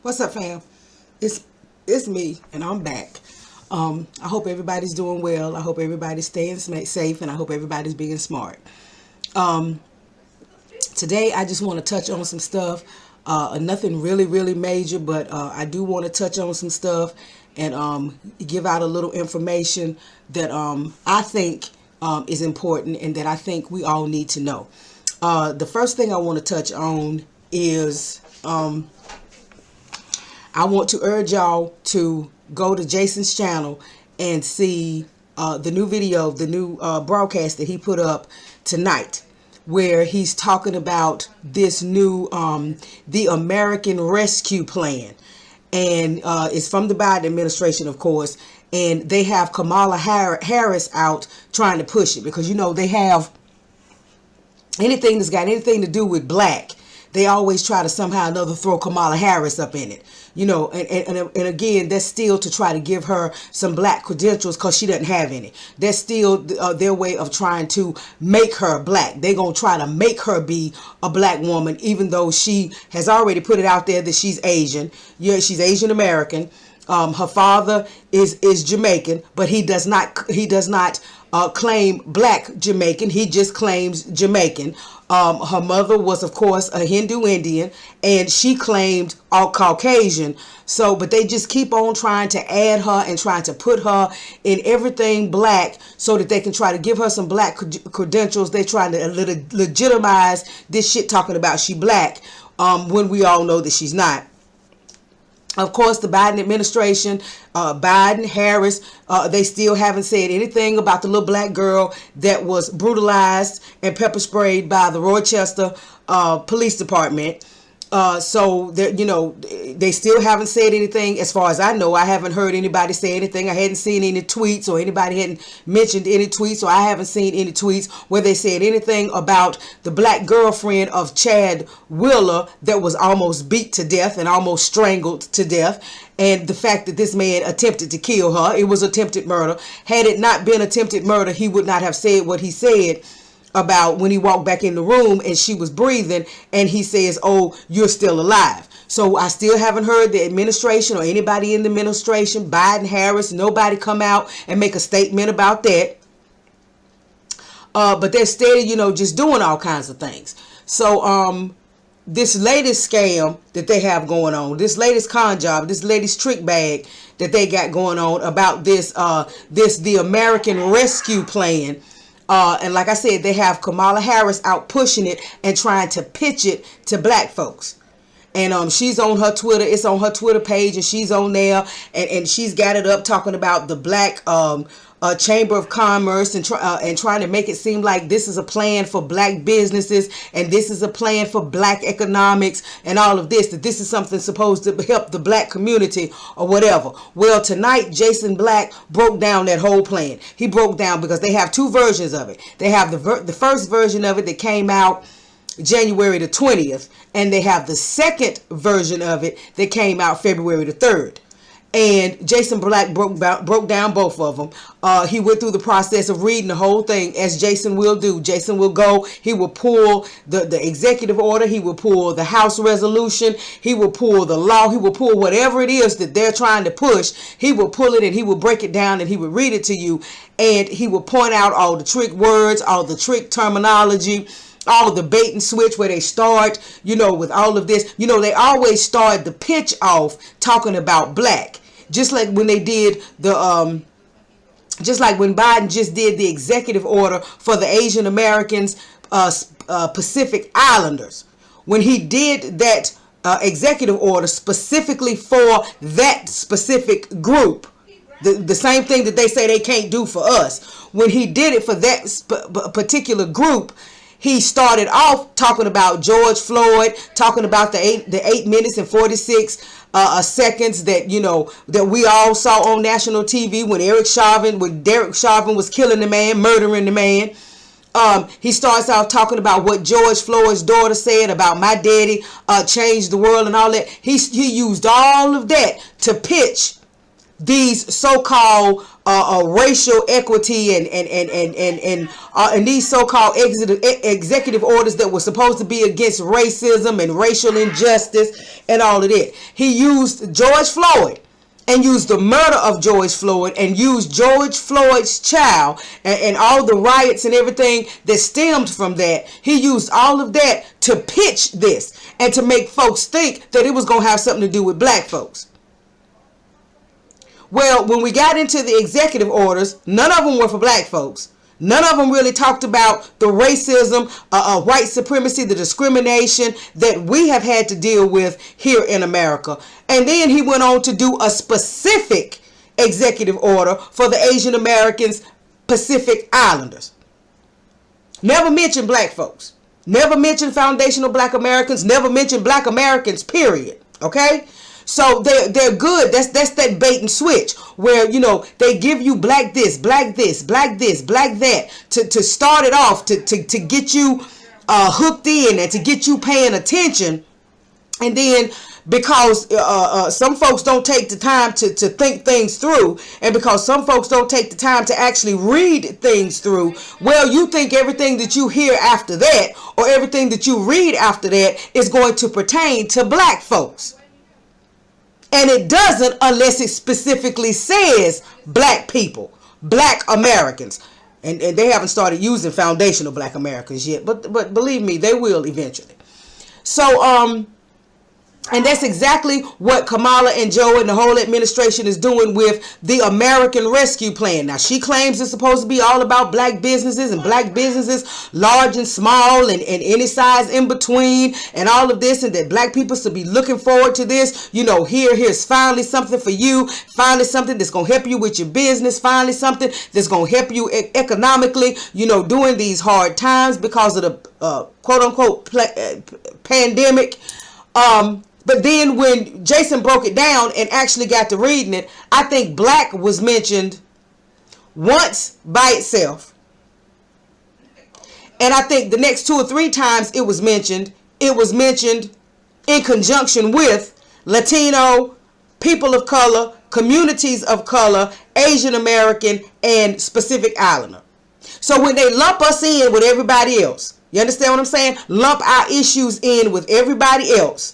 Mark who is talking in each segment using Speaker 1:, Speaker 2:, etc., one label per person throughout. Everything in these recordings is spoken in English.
Speaker 1: What's up, fam? It's me, and I'm back. I hope everybody's doing well. I hope everybody's staying safe, and I hope everybody's being smart. Um, Today, I just want to touch on some stuff. Nothing really major, but I do want to touch on some stuff and give out a little information that I think is important and that I think we all need to know. The first thing I want to touch on is I want to urge y'all to go to Jason's channel and see the new video, the new broadcast that he put up tonight, where he's talking about this new, the American Rescue Plan. And it's from the Biden administration, of course. And they have Kamala Harris out trying to push it because, you know, they have anything that's got anything to do with black. They always try to somehow or another throw Kamala Harris up in it. You know, and again, that's still to try to give her some black credentials because she doesn't have any. That's still their way of trying to make her black. They're going to try to make her be a black woman, even though she has already put it out there that she's Asian. Yeah, she's Asian American. Her father is Jamaican, but he does not claim black Jamaican. He just claims Jamaican. Her mother was, of course, a Hindu Indian, and she claimed all Caucasian. So, but they just keep on trying to add her and trying to put her in everything black so that they can try to give her some black credentials. They're trying to legitimize this shit talking about she black when we all know that she's not. Of course, the Biden administration, Biden, Harris, they still haven't said anything about the little black girl that was brutalized and pepper sprayed by the Rochester Police Department. So, you know, they still haven't said anything. As far as I know, I haven't heard anybody say anything. I hadn't seen any tweets, or anybody hadn't mentioned any tweets, or I haven't seen any tweets where they said anything about the black girlfriend of Chad Wheeler that was almost beat to death and almost strangled to death. And the fact that this man attempted to kill her, it was attempted murder. Had it not been attempted murder, he would not have said what he said about when he walked back in the room and she was breathing and he says, "Oh, you're still alive." So I still haven't heard the administration or anybody in the administration, Biden, Harris, nobody come out and make a statement about that. But they're steady, you know, just doing all kinds of things. So this latest scam that they have going on, this latest con job, this latest trick bag that they got going on about the American Rescue Plan. And like I said, they have Kamala Harris out pushing it and trying to pitch it to black folks. And she's on her Twitter. It's on her Twitter page, and she's on there, and she's got it up talking about the black Chamber of Commerce and trying to make it seem like this is a plan for black businesses and this is a plan for black economics and all of this, that this is something supposed to help the black community or whatever. Well, tonight, Jason Black broke down that whole plan. He broke down because they have two versions of it. They have the first version of it that came out January the 20th, and they have the second version of it that came out February the 3rd. And Jason Black broke down both of them. He went through the process of reading the whole thing, as Jason will do. Jason will go, he will pull the executive order, he will pull the House resolution, he will pull the law, he will pull whatever it is that they're trying to push. He will pull it and he will break it down and he will read it to you. And he will point out all the trick words, all the trick terminology, all of the bait and switch where they start, you know, with all of this. You know, they always start the pitch off talking about black. Just like when they did just like when Biden just did the executive order for the Asian Americans, Pacific Islanders. When he did that executive order specifically for that specific group, the same thing that they say they can't do for us. When he did it for that particular group, he started off talking about George Floyd, talking about the 8 minutes and 46 seconds that, you know, that we all saw on national TV when Derek Chauvin was killing the man, murdering the man. He starts out talking about what George Floyd's daughter said about my daddy changed the world and all that. He used all of that to pitch these so-called racial equity and these so-called executive orders that were supposed to be against racism and racial injustice and all of that. He used George Floyd and used the murder of George Floyd and used George Floyd's child and all the riots and everything that stemmed from that. He used all of that to pitch this and to make folks think that it was going to have something to do with black folks. Well, when we got into the executive orders, none of them were for black folks. None of them really talked about the racism, white supremacy, the discrimination that we have had to deal with here in America. And then he went on to do a specific executive order for the Asian Americans, Pacific Islanders. Never mentioned black folks. Never mentioned foundational black Americans. Never mentioned black Americans, period. Okay? So they're good. That's that bait and switch where, you know, they give you black this, black this, black this, black that to start it off, to get you hooked in and to get you paying attention. And then because some folks don't take the time to think things through, and because some folks don't take the time to actually read things through, well, you think everything that you hear after that or everything that you read after that is going to pertain to black folks. And it doesn't unless it specifically says black people, black Americans. And they haven't started using foundational black Americans yet. But believe me, they will eventually. So, and that's exactly what Kamala and Joe and the whole administration is doing with the American Rescue Plan. Now, she claims it's supposed to be all about black businesses and black businesses, large and small and any size in between and all of this, and that black people should be looking forward to this. You know, here's finally something for you, finally something that's going to help you with your business, finally something that's going to help you economically, you know, during these hard times because of the quote unquote pandemic. But then when Jason broke it down and actually got to reading it, I think black was mentioned once by itself. And I think the next 2 or 3 times it was mentioned in conjunction with Latino, people of color, communities of color, Asian American, and Pacific Islander. So when they lump us in with everybody else, you understand what I'm saying? Lump our issues in with everybody else.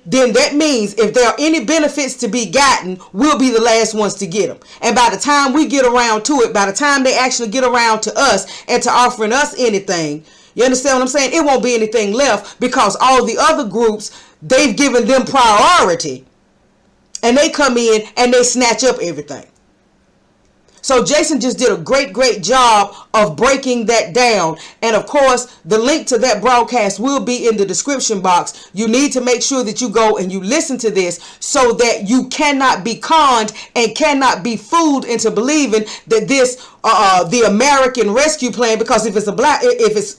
Speaker 1: Then that means if there are any benefits to be gotten, we'll be the last ones to get them. And by the time we get around to it, by the time they actually get around to us and to offering us anything, you understand what I'm saying? It won't be anything left because all the other groups, they've given them priority. And they come in and they snatch up everything. So Jason just did a great job of breaking that down. And of course, the link to that broadcast will be in the description box. You need to make sure that you go and you listen to this so that you cannot be conned and cannot be fooled into believing that this the American Rescue Plan, because if it's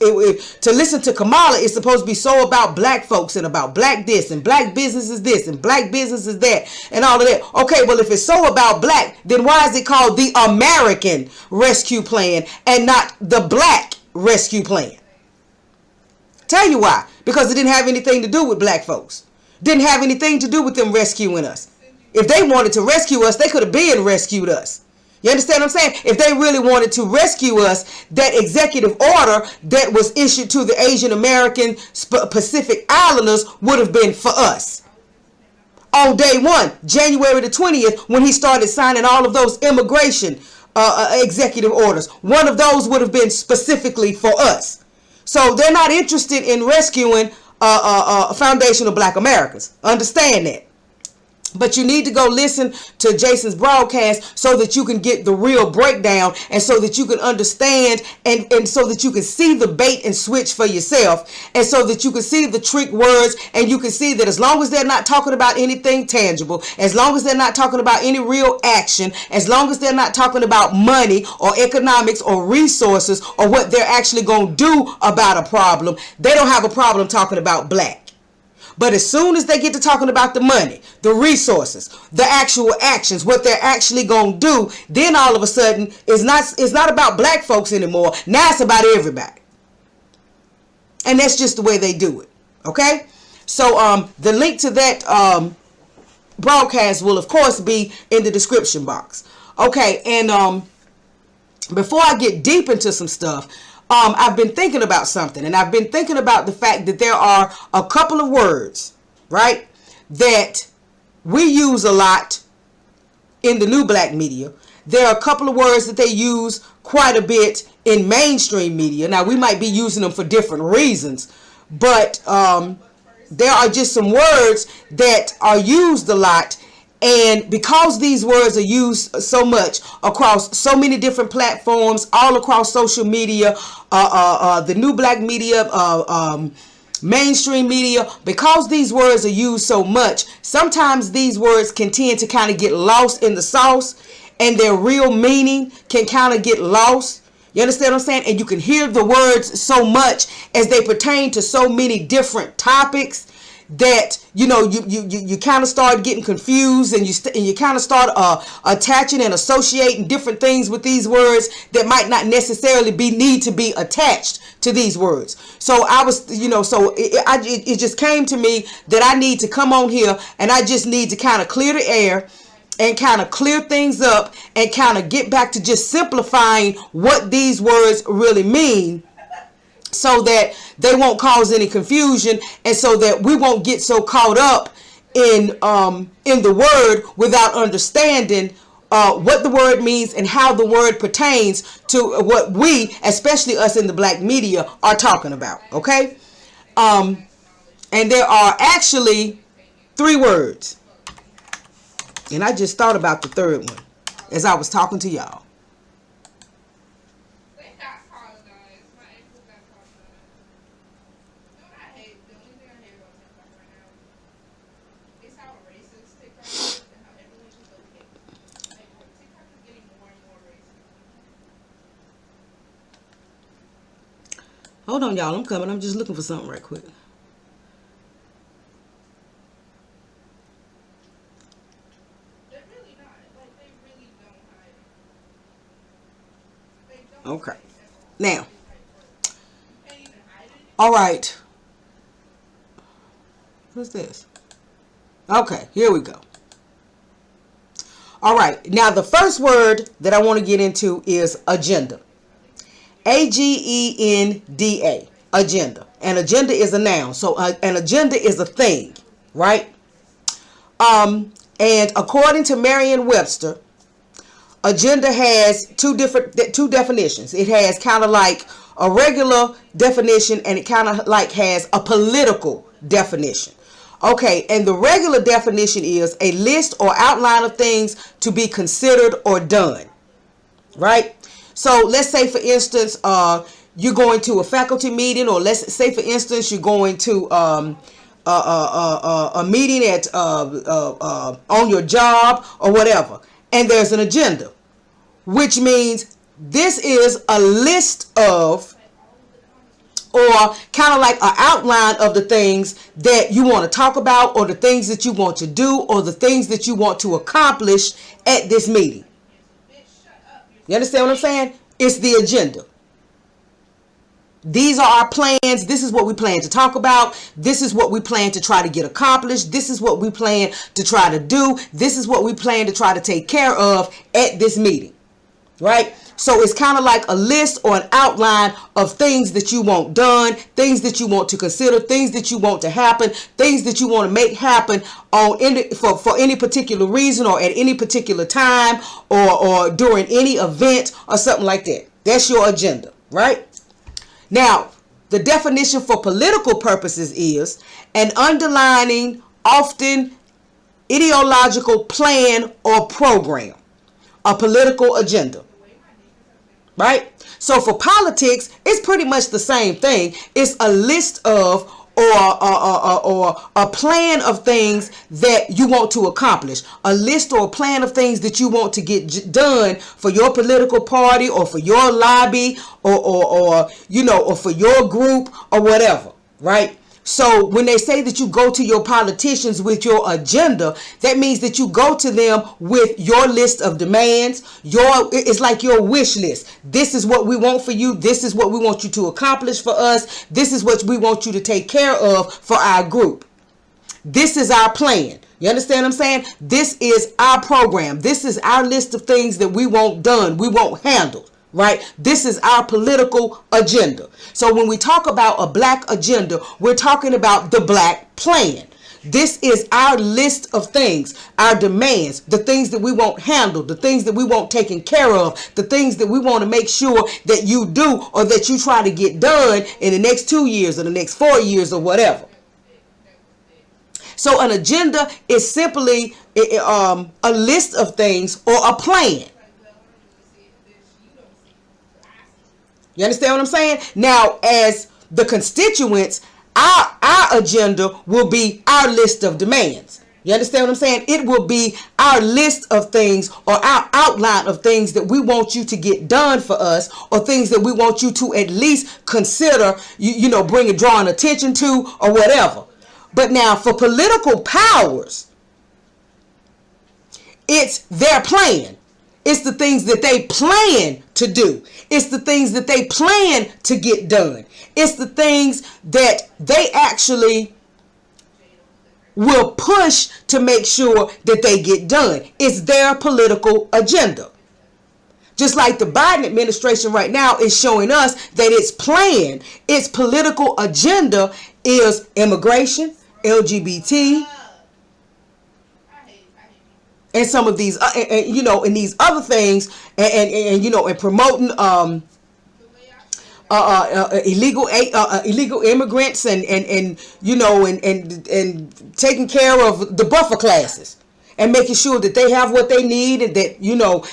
Speaker 1: to listen to Kamala, it's supposed to be so about black folks and about black this and black businesses this and black businesses that and all of that. Okay, well, if it's so about black, then why is it called the American Rescue Plan and not the Black Rescue Plan? Tell you why. Because it didn't have anything to do with black folks. Didn't have anything to do with them rescuing us. If they wanted to rescue us, they could have been rescued us. You understand what I'm saying? If they really wanted to rescue us, that executive order that was issued to the Asian American Pacific Islanders would have been for us. On day 1, January the 20th, when he started signing all of those immigration executive orders, one of those would have been specifically for us. So they're not interested in rescuing foundational black Americans. Understand that. But you need to go listen to Jason's broadcast so that you can get the real breakdown and so that you can understand and so that you can see the bait and switch for yourself and so that you can see the trick words and you can see that as long as they're not talking about anything tangible, as long as they're not talking about any real action, as long as they're not talking about money or economics or resources or what they're actually going to do about a problem, they don't have a problem talking about black. But as soon as they get to talking about the money, the resources, the actual actions, what they're actually going to do, then all of a sudden it's not about black folks anymore. Now it's about everybody. And that's just the way they do it. Okay? So the link to that broadcast will of course be in the description box. Okay, and before I get deep into some stuff, I've been thinking about something, and I've been thinking about the fact that there are a couple of words, right, that we use a lot in the new black media. There are a couple of words that they use quite a bit in mainstream media. Now, we might be using them for different reasons, but there are just some words that are used a lot. And because these words are used so much across so many different platforms, all across social media, the new black media, mainstream media, because these words are used so much, sometimes these words can tend to kind of get lost in the sauce, and their real meaning can kind of get lost. You understand what I'm saying? And you can hear the words so much as they pertain to so many different topics that you kind of start getting confused, and you kind of start attaching and associating different things with these words that might not necessarily need to be attached to these words. So I was, so it just came to me that I need to come on here, and I just need to kind of clear the air and kind of clear things up and kind of get back to just simplifying what these words really mean, so that they won't cause any confusion, and so that we won't get so caught up in the word without understanding what the word means and how the word pertains to what we, especially us in the black media, are talking about. Okay, and there are actually 3 words, and I just thought about the third one as I was talking to y'all. Hold on, y'all. I'm coming. I'm just looking for something right quick. Okay. Now. All right. What's this? Okay, here we go. All right. Now, the first word that I want to get into is agenda. AGENDA, agenda. An agenda is a noun. So an agenda is a thing, right? And according to Merriam-Webster, agenda has two definitions. It has kind of like a regular definition, and it kind of like has a political definition. Okay, and the regular definition is a list or outline of things to be considered or done, right? So let's say, for instance, you're going to a faculty meeting, or let's say, for instance, you're going to a meeting at on your job or whatever, and there's an agenda, which means this is a list of, or kind of like an outline of the things that you want to talk about, or the things that you want to do, or the things that you want to accomplish at this meeting. You understand what I'm saying? It's the agenda. These are our plans. This is what we plan to talk about. This is what we plan to try to get accomplished. This is what we plan to try to do. This is what we plan to try to take care of at this meeting, right? So it's kind of like a list or an outline of things that you want done, things that you want to consider, things that you want to happen, things that you want to make happen for any particular reason, or at any particular time, or during any event or something like that. That's your agenda, right? Now, the definition for political purposes is an underlining, often ideological plan or program, a political agenda. Right? So for politics, it's pretty much the same thing. It's a list of, or a plan of things that you want to accomplish. A list or a plan of things that you want to get done for your political party, or for your lobby, or for your group, or whatever. Right? So when they say that you go to your politicians with your agenda, that means that you go to them with your list of demands. It's like your wish list. This is what we want for you. This is what we want you to accomplish for us. This is what we want you to take care of for our group. This is our plan. You understand what I'm saying? This is our program. This is our list of things that we want done, we want handled, right? This is our political agenda. So when we talk about a black agenda, we're talking about the black plan. This is our list of things, our demands, the things that we want handled, the things that we want taken care of, the things that we want to make sure that you do or that you try to get done in the next 2 years or the next 4 years or whatever. So an agenda is simply a list of things or a plan. You understand what I'm saying? Now, as the constituents, our agenda will be our list of demands. You understand what I'm saying? It will be our list of things or our outline of things that we want you to get done for us, or things that we want you to at least consider, drawing attention to or whatever. But now for political powers, it's their plan. It's the things that they plan to do. It's the things that they plan to get done. It's the things that they actually will push to make sure that they get done. It's their political agenda. Just like the Biden administration right now is showing us that its plan, its political agenda is immigration, LGBT, and some of these, and these other things, and promoting illegal immigrants, and taking care of the buffer classes, and making sure that they have what they need, and that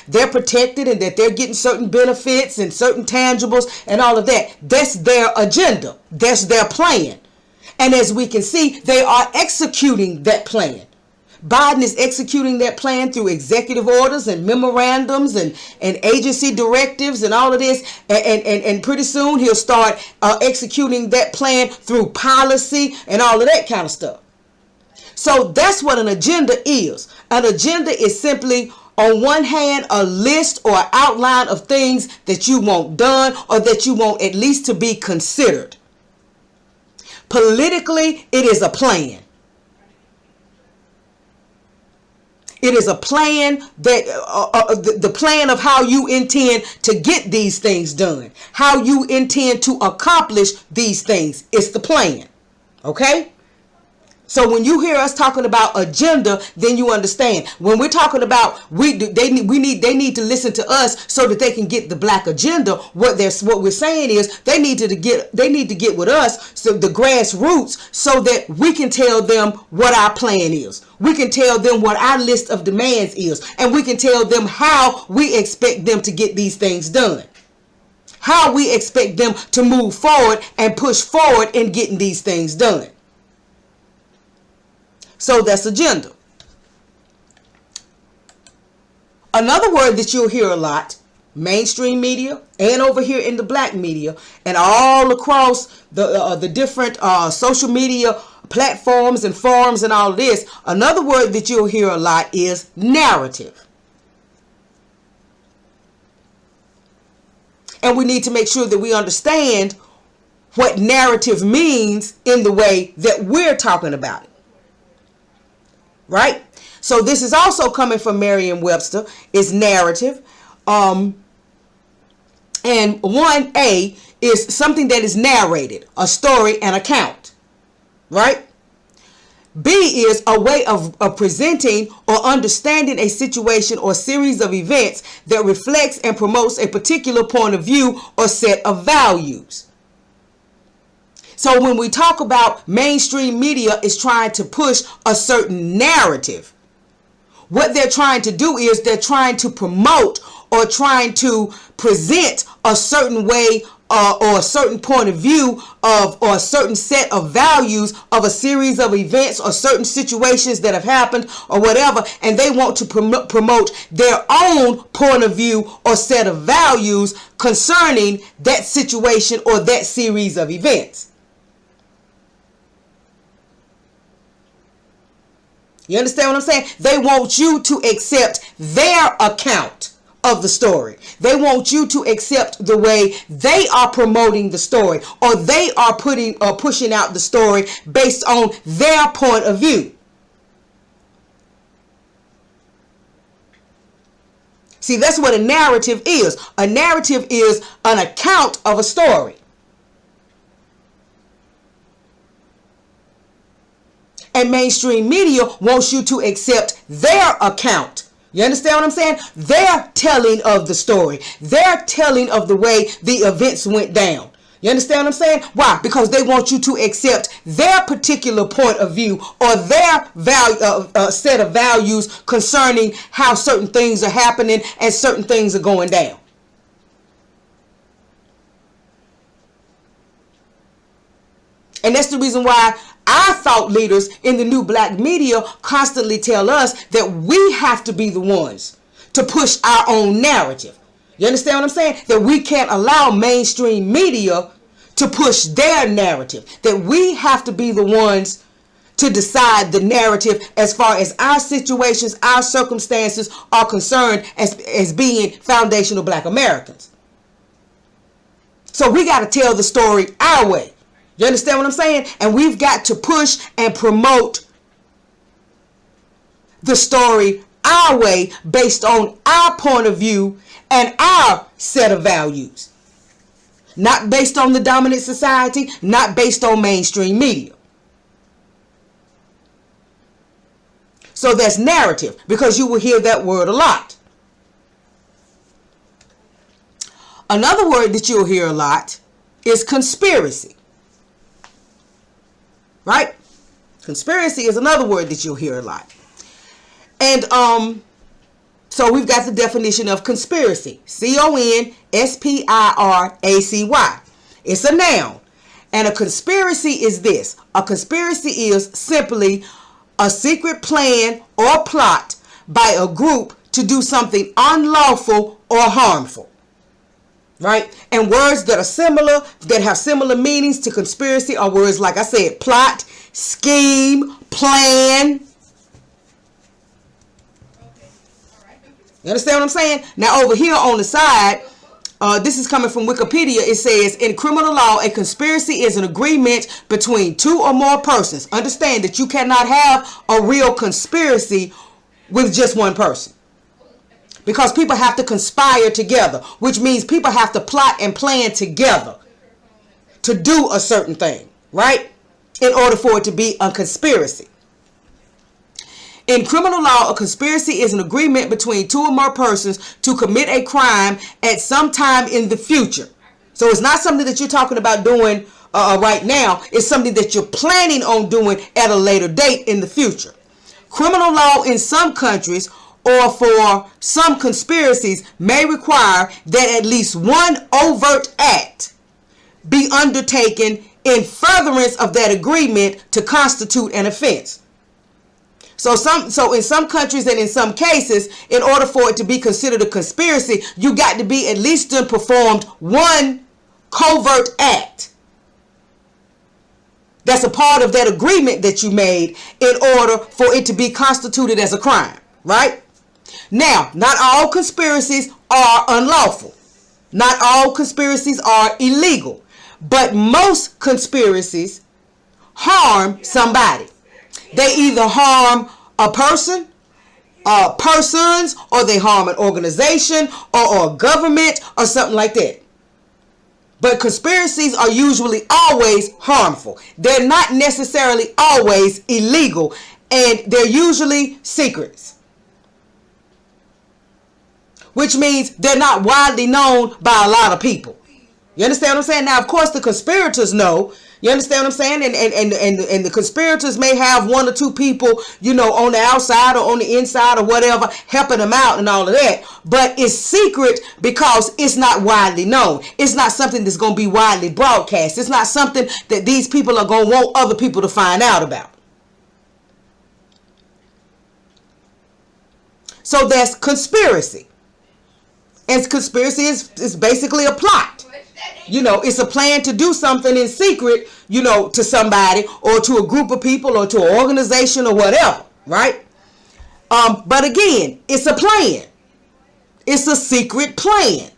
Speaker 1: they're protected, and that they're getting certain benefits and certain tangibles and all of that. That's their agenda. That's their plan. And as we can see, they are executing that plan. Biden is executing that plan through executive orders and memorandums and agency directives and all of this. And pretty soon he'll start executing that plan through policy and all of that kind of stuff. So that's what an agenda is. An agenda is simply, on one hand, a list or outline of things that you want done, or that you want at least to be considered. Politically, it is a plan. It is a plan that the plan of how you intend to get these things done, how you intend to accomplish these things. It's the plan. Okay? So when you hear us talking about agenda, then you understand. When we're talking about they need to listen to us so that they can get the black agenda. What we're saying is they need to get with us, so the grassroots, so that we can tell them what our plan is. We can tell them what our list of demands is, and we can tell them how we expect them to get these things done. How we expect them to move forward and push forward in getting these things done. So that's agenda. Another word that you'll hear a lot, mainstream media and over here in the black media and all across the different social media platforms and forums and all of this, another word that you'll hear a lot is narrative. And we need to make sure that we understand what narrative means in the way that we're talking about it. Right? So this is also coming from Merriam-Webster, is narrative. And 1A is something that is narrated, a story, an account. Right? B is a way of presenting or understanding a situation or series of events that reflects and promotes a particular point of view or set of values. So when we talk about mainstream media is trying to push a certain narrative, what they're trying to do is they're trying to promote or trying to present a certain way or a certain point of view of, or a certain set of values of a series of events or certain situations that have happened or whatever, and they want to promote their own point of view or set of values concerning that situation or that series of events. You understand what I'm saying? They want you to accept their account of the story. They want you to accept the way they are promoting the story, or they are putting or pushing out the story based on their point of view. See, that's what a narrative is. A narrative is an account of a story. And mainstream media wants you to accept their account. You understand what I'm saying? Their telling of the story. Their telling of the way the events went down. You understand what I'm saying? Why? Because they want you to accept their particular point of view or their set of values concerning how certain things are happening and certain things are going down. And that's the reason why our thought leaders in the new black media constantly tell us that we have to be the ones to push our own narrative. You understand what I'm saying? That we can't allow mainstream media to push their narrative. That we have to be the ones to decide the narrative as far as our situations, our circumstances are concerned as being foundational black Americans. So we got to tell the story our way. You understand what I'm saying? And we've got to push and promote the story our way based on our point of view and our set of values. Not based on the dominant society, not based on mainstream media. So that's narrative, because you will hear that word a lot. Another word that you'll hear a lot is conspiracy. Right? Conspiracy is another word that you'll hear a lot. And so we've got the definition of conspiracy. Conspiracy. It's a noun. And a conspiracy is this. A conspiracy is simply a secret plan or plot by a group to do something unlawful or harmful. Right? And words that are similar, that have similar meanings to conspiracy are words like I said, plot, scheme, plan. You understand what I'm saying? Now over here on the side, this is coming from Wikipedia. It says, in criminal law, a conspiracy is an agreement between two or more persons. Understand that you cannot have a real conspiracy with just one person. Because people have to conspire together, which means people have to plot and plan together to do a certain thing, right? In order for it to be a conspiracy. In criminal law, a conspiracy is an agreement between two or more persons to commit a crime at some time in the future. So it's not something that you're talking about doing right now. It's something that you're planning on doing at a later date in the future. Criminal law in some countries or for some conspiracies may require that at least one overt act be undertaken in furtherance of that agreement to constitute an offense. So in some countries and in some cases, in order for it to be considered a conspiracy, you got to be at least done performed one covert act. That's a part of that agreement that you made in order for it to be constituted as a crime, right? Now, not all conspiracies are unlawful. Not all conspiracies are illegal. But most conspiracies harm somebody. They either harm a person, persons, or they harm an organization or a government or something like that. But conspiracies are usually always harmful. They're not necessarily always illegal, and they're usually secrets. Which means they're not widely known by a lot of people. You understand what I'm saying? Now, of course, the conspirators know. You understand what I'm saying? And the conspirators may have one or two people, you know, on the outside or on the inside or whatever, helping them out and all of that. But it's secret because it's not widely known. It's not something that's going to be widely broadcast. It's not something that these people are going to want other people to find out about. So that's conspiracy. And conspiracy is basically a plot. You know, it's a plan to do something in secret, you know, to somebody or to a group of people or to an organization or whatever, right? But again, it's a plan. It's a secret plan.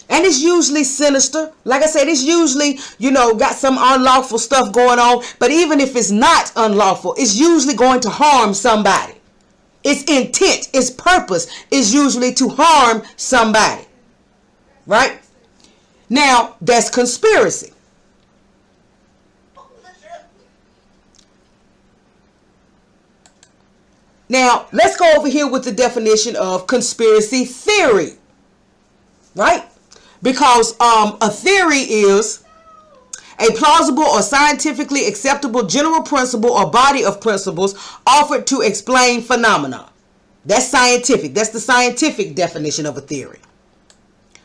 Speaker 1: And it's usually sinister. Like I said, it's usually, got some unlawful stuff going on. But even if it's not unlawful, it's usually going to harm somebody. Its intent, its purpose is usually to harm somebody. Right? Now, that's conspiracy. Now, let's go over here with the definition of conspiracy theory. Right? Because a theory is a plausible or scientifically acceptable general principle or body of principles offered to explain phenomena. That's scientific. That's the scientific definition of a theory.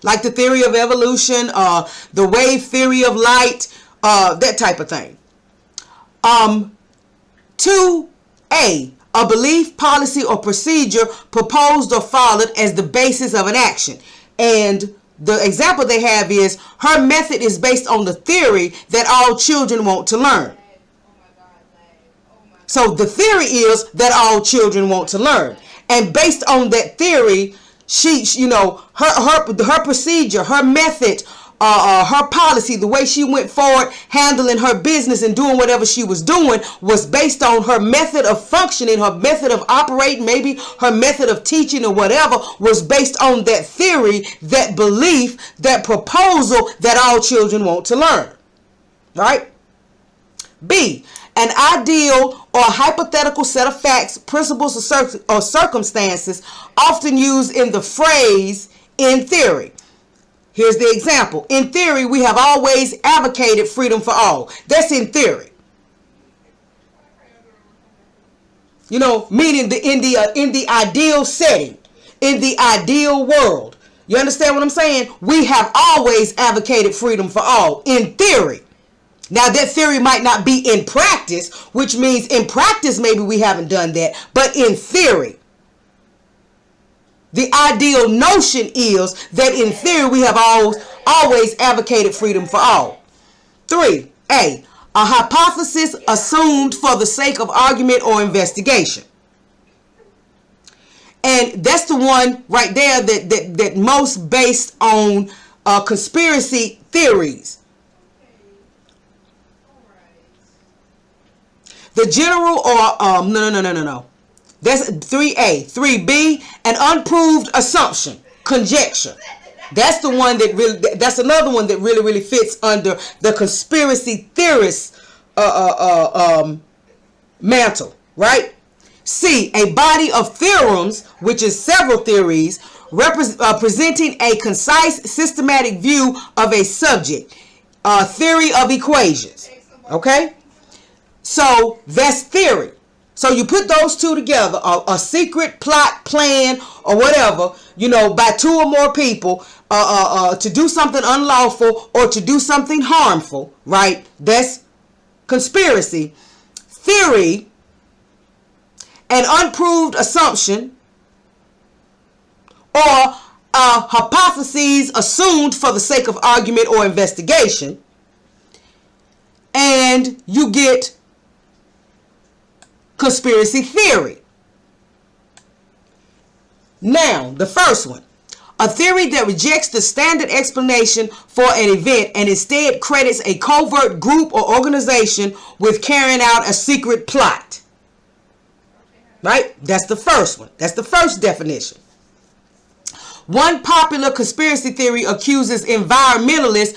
Speaker 1: Like the theory of evolution, the wave theory of light, that type of thing. 2A, a belief, policy, or procedure proposed or followed as the basis of an action. And the example they have is, her method is based on the theory that all children want to learn. So the theory is that all children want to learn. And based on that theory, her procedure, her method, her policy, the way she went forward, handling her business and doing whatever she was doing, was based on her method of functioning, her method of operating, maybe her method of teaching or whatever, was based on that theory, that belief, that proposal that all children want to learn. Right? B, an ideal or hypothetical set of facts, principles, or circumstances often used in the phrase "in theory." Here's the example. In theory, we have always advocated freedom for all. That's in theory. Meaning in the ideal setting, in the ideal world. You understand what I'm saying? We have always advocated freedom for all, in theory. Now, that theory might not be in practice, which means in practice maybe we haven't done that, but in theory. The ideal notion is that in theory we have always advocated freedom for all. 3A, a hypothesis assumed for the sake of argument or investigation. And that's the one right there that most based on conspiracy theories. The general or no. That's 3A. 3B, an unproved assumption, conjecture. That's the one that's another one that really fits under the conspiracy theorist mantle, right? C, a body of theorems, which is several theories, presenting a concise, systematic view of a subject, theory of equations. Okay? So that's theory. So you put those two together, a secret plot, plan, or whatever, by two or more people to do something unlawful or to do something harmful, right? That's conspiracy. Theory, an unproved assumption, or hypotheses assumed for the sake of argument or investigation. And you get conspiracy theory. Now, the first one, a theory that rejects the standard explanation for an event and instead credits a covert group or organization with carrying out a secret plot. Right? That's the first one. That's the first definition. One popular conspiracy theory accuses environmentalists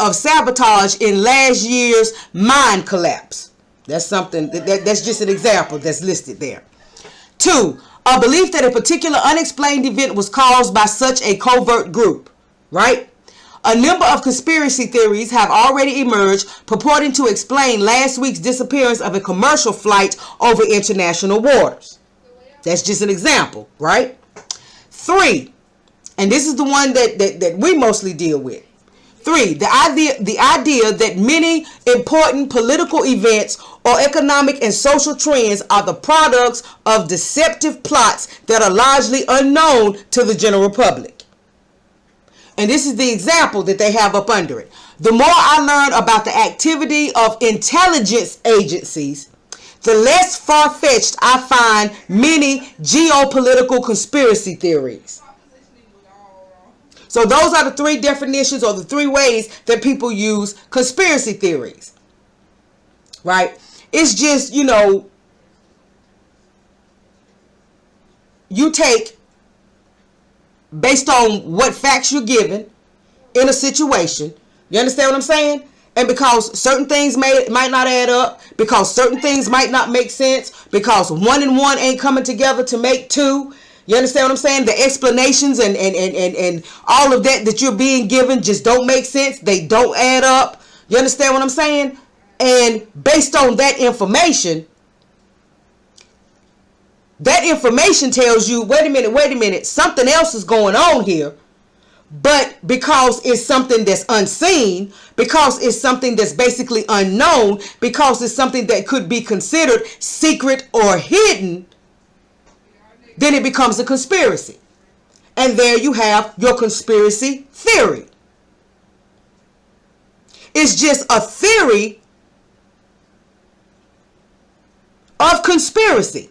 Speaker 1: of sabotage in last year's mine collapse. That's something, that's just an example that's listed there. 2, a belief that a particular unexplained event was caused by such a covert group, right? A number of conspiracy theories have already emerged purporting to explain last week's disappearance of a commercial flight over international waters. That's just an example, right? 3, and this is the one that we mostly deal with. 3, the idea that many important political events or economic and social trends are the products of deceptive plots that are largely unknown to the general public. And this is the example that they have up under it. The more I learn about the activity of intelligence agencies, the less far-fetched I find many geopolitical conspiracy theories. So those are the three definitions, or the three ways that people use conspiracy theories. Right? It's just, you take, based on what facts you're given in a situation. You understand what I'm saying? And because certain things might not add up, because certain things might not make sense, because 1 and 1 ain't coming together to make 2. You understand what I'm saying? The explanations and all of that you're being given just don't make sense. They don't add up. You understand what I'm saying? And based on that information tells you, wait a minute, something else is going on here. But because it's something that's unseen, because it's something that's basically unknown, because it's something that could be considered secret or hidden, then it becomes a conspiracy. And there you have your conspiracy theory. It's just a theory of conspiracy.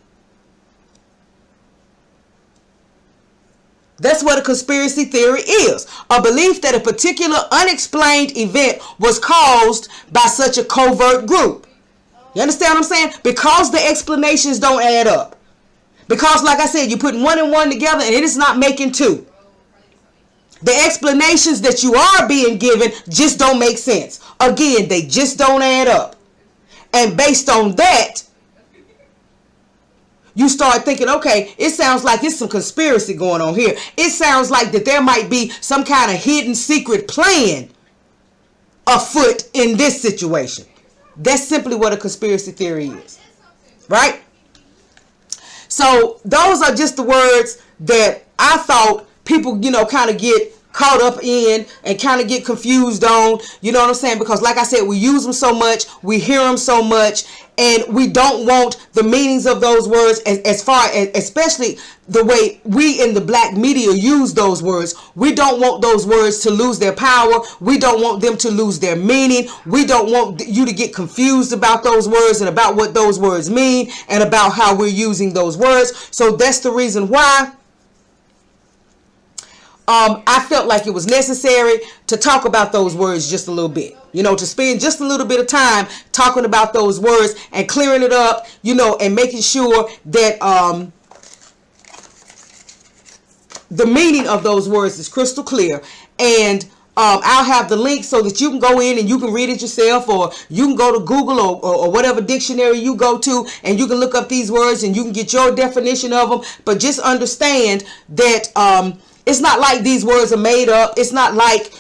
Speaker 1: That's what a conspiracy theory is. A belief that a particular unexplained event was caused by such a covert group. You understand what I'm saying? Because the explanations don't add up. Because, like I said, you're putting 1 and 1 together and it is not making 2. The explanations that you are being given just don't make sense. Again, they just don't add up. And based on that, you start thinking, okay, it sounds like it's some conspiracy going on here. It sounds like that there might be some kind of hidden secret plan afoot in this situation. That's simply what a conspiracy theory is. Right? So those are just the words that I thought people, kind of get caught up in and kind of get confused on. You know what I'm saying? Because like I said, we use them so much, we hear them so much, and we don't want the meanings of those words, as far as, especially the way we in the black media use those words. We don't want those words to lose their power. We don't want them to lose their meaning. We don't want you to get confused about those words and about what those words mean and about how we're using those words. So that's the reason why I felt like it was necessary to talk about those words just a little bit, to spend just a little bit of time talking about those words and clearing it up, and making sure that the meaning of those words is crystal clear. And I'll have the link so that you can go in and you can read it yourself, or you can go to Google or whatever dictionary you go to, and you can look up these words and you can get your definition of them. But just understand that it's not like these words are made up. It's not like,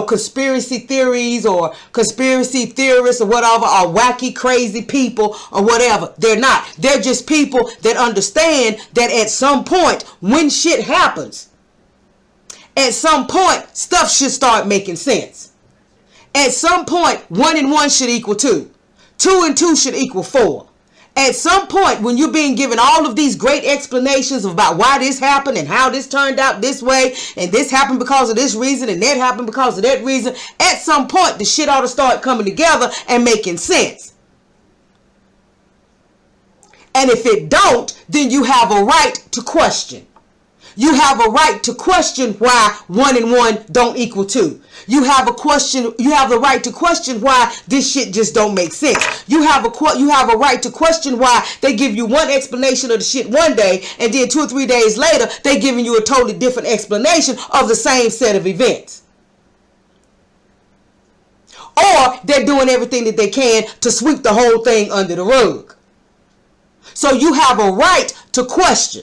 Speaker 1: conspiracy theories or conspiracy theorists or whatever are wacky, crazy people or whatever. They're not. They're just people that understand that at some point when shit happens, at some point stuff should start making sense. At some point 1 and 1 should equal 2. 2 and 2 should equal 4. At some point, when you're being given all of these great explanations about why this happened and how this turned out this way, and this happened because of this reason and that happened because of that reason, at some point the shit ought to start coming together and making sense. And if it don't, then you have a right to question. You have a right to question why 1 and 1 don't equal 2. You have the right to question why this shit just don't make sense. You have a right to question why they give you one explanation of the shit one day, and then 2 or 3 days later they giving you a totally different explanation of the same set of events. Or they're doing everything that they can to sweep the whole thing under the rug. So you have a right to question.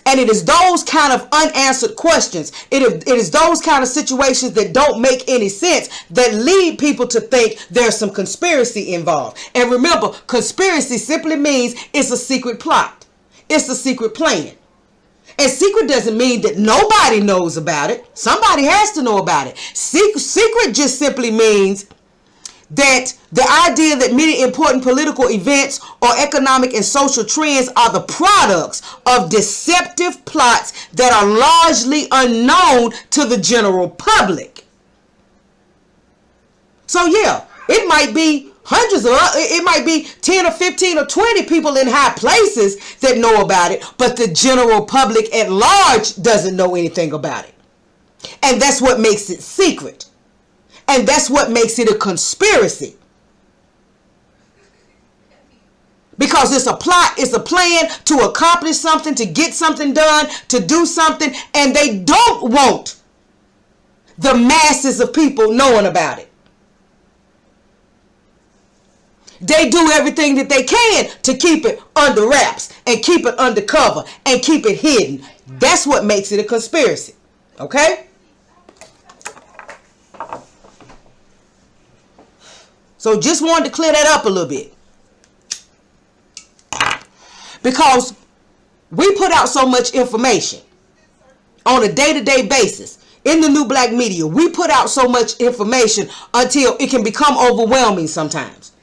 Speaker 1: And it is those kind of unanswered questions, it is those kind of situations that don't make any sense that lead people to think there's some conspiracy involved. And remember, conspiracy simply means it's a secret plot. It's a secret plan. And secret doesn't mean that nobody knows about it. Somebody has to know about it. Secret just simply means that the idea that many important political events or economic and social trends are the products of deceptive plots that are largely unknown to the general public. So yeah, it might be hundreds of, it might be 10 or 15 or 20 people in high places that know about it, but the general public at large doesn't know anything about it. And that's what makes it secret. And that's what makes it a conspiracy. Because it's a plot, it's a plan to accomplish something, to get something done, to do something, and they don't want the masses of people knowing about it. They do everything that they can to keep it under wraps and keep it undercover and keep it hidden. That's what makes it a conspiracy. Okay? So just wanted to clear that up a little bit. Because we put out so much information on a day-to-day basis in the new black media. We put out so much information until it can become overwhelming sometimes.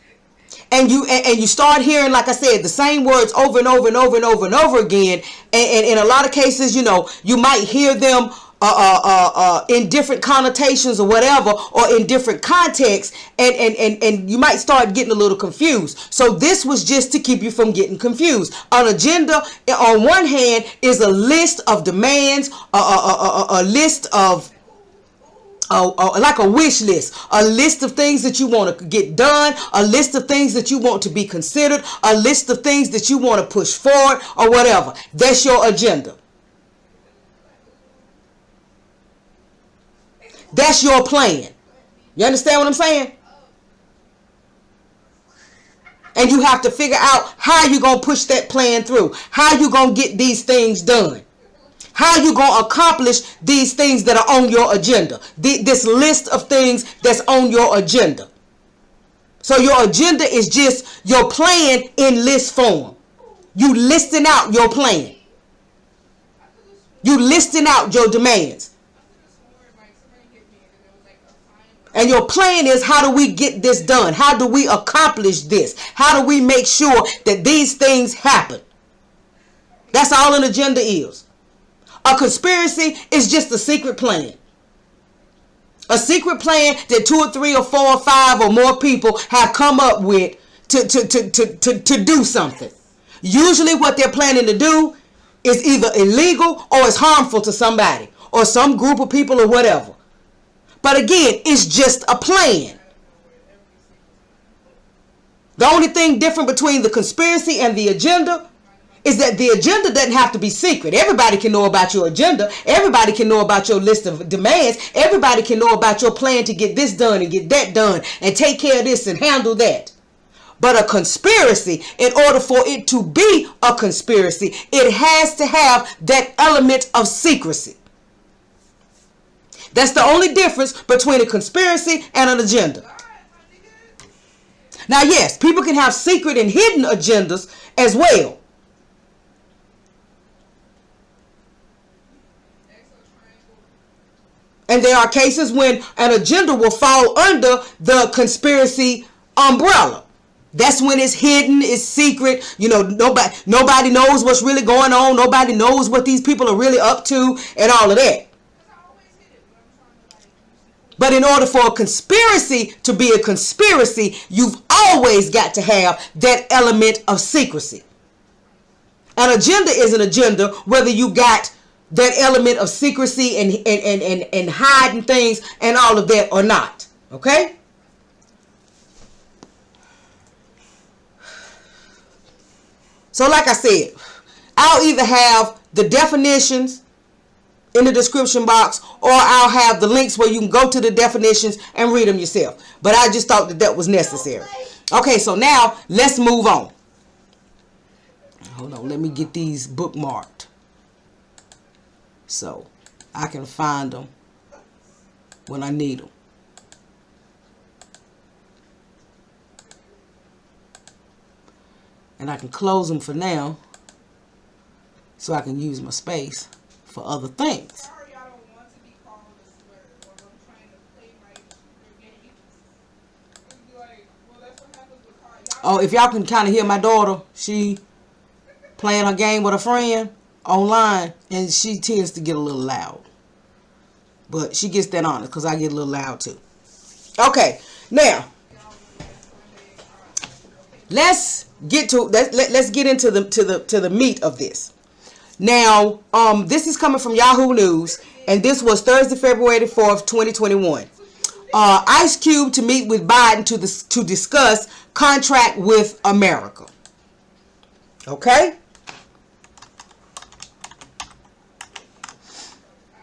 Speaker 1: And you start hearing, like I said, the same words over and over and over and over and over again. And in a lot of cases, you know, you might hear them in different connotations or whatever, or in different contexts, and you might start getting a little confused. So this was just to keep you from getting confused. An agenda, on one hand, is a list of demands, a list of like a wish list, a list of things that you want to get done, a list of things that you want to be considered, a list of things that you want to push forward, or whatever. That's your agenda. That's your plan. You understand what I'm saying? And you have to figure out how you're going to push that plan through. How you going to get these things done. How you going to accomplish these things that are on your agenda. This list of things that's on your agenda. So your agenda is just your plan in list form. You listing out your plan. You listing out your demands. And your plan is, how do we get this done? How do we accomplish this? How do we make sure that these things happen? That's all an agenda is. A conspiracy is just a secret plan. A secret plan that 2 or 3 or 4 or 5 or more people have come up with to do something. Usually what they're planning to do is either illegal or it's harmful to somebody or some group of people or whatever. But again, it's just a plan. The only thing different between the conspiracy and the agenda is that the agenda doesn't have to be secret. Everybody can know about your agenda. Everybody can know about your list of demands. Everybody can know about your plan to get this done and get that done and take care of this and handle that. But a conspiracy, in order for it to be a conspiracy, it has to have that element of secrecy. That's the only difference between a conspiracy and an agenda. Now, yes, people can have secret and hidden agendas as well. And there are cases when an agenda will fall under the conspiracy umbrella. That's when it's hidden, it's secret. You know, nobody knows what's really going on. Nobody knows what these people are really up to and all of that. But in order for a conspiracy to be a conspiracy, you've always got to have that element of secrecy. An agenda is an agenda, whether you got that element of secrecy and hiding things and all of that or not. Okay? So like I said, I'll either have the definitions in the description box, or I'll have the links where you can go to the definitions and read them yourself. But I just thought that was necessary. Okay, so now let's move on. Hold on, let me get these bookmarked so I can find them when I need them. And I can close them for now so I can use my space for other things. Oh, if y'all can kind of hear my daughter, she playing a game with a friend online, and she tends to get a little loud. But she gets that honest because I get a little loud too. Okay, now, let's get to let's get into the meat of this. Now, this is coming from Yahoo News, and this was Thursday, February 4th, 2021. Ice Cube to meet with Biden to discuss contract with America. Okay?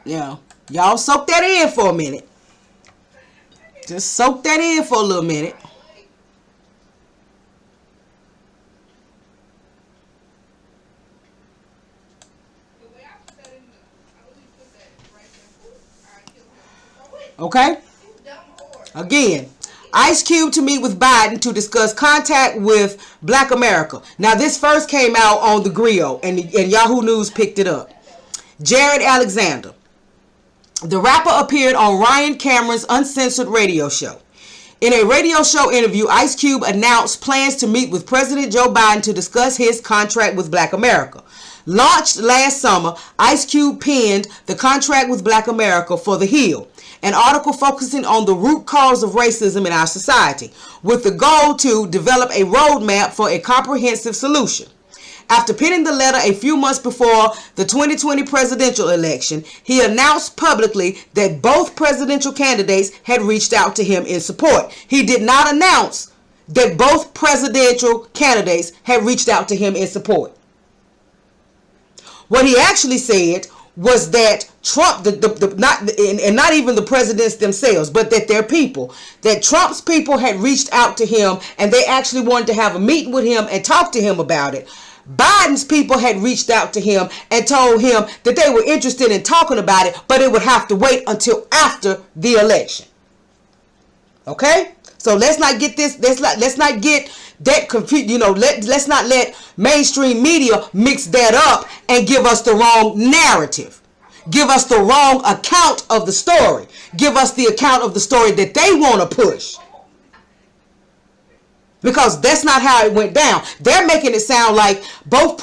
Speaker 1: Yeah. Y'all soak that in for a minute. Just soak that in for a little minute. Okay? Again, Ice Cube to meet with Biden to discuss contact with Black America. Now, this first came out on the Griot, and Yahoo News picked it up. Jared Alexander. The rapper appeared on Ryan Cameron's Uncensored radio show. In a radio show interview, Ice Cube announced plans to meet with President Joe Biden to discuss his contract with Black America. Launched last summer, Ice Cube penned The Contract with Black America for The Hill, an article focusing on the root cause of racism in our society, with the goal to develop a roadmap for a comprehensive solution. After penning the letter a few months before the 2020 presidential election, he announced publicly that both presidential candidates had reached out to him in support. He did not announce that both presidential candidates had reached out to him in support. What he actually said was that Trump, not even the presidents themselves, but that their people, that Trump's people had reached out to him and they actually wanted to have a meeting with him and talk to him about it. Biden's people had reached out to him and told him that they were interested in talking about it, but it would have to wait until after the election. Okay? So let's not get this, let's not get that confused, let's not let mainstream media mix that up and give us the wrong narrative. Give us the wrong account of the story. Give us the account of the story that they want to push. Because that's not how it went down. They're making it sound like both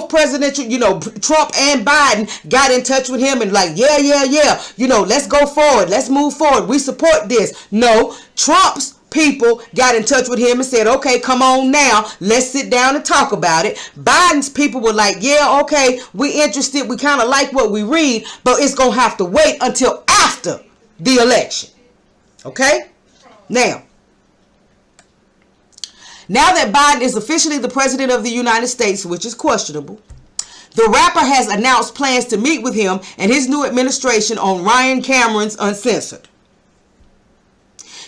Speaker 1: presidential, Trump and Biden got in touch with him and like, yeah, let's go forward. Let's move forward. We support this. No, Trump's people got in touch with him and said, okay, come on now. Let's sit down and talk about it. Biden's people were like, yeah, okay, we interested. We kind of like what we read, but it's going to have to wait until after the election. Okay? Now that Biden is officially the president of the United States, which is questionable, the rapper has announced plans to meet with him and his new administration on Ryan Cameron's Uncensored.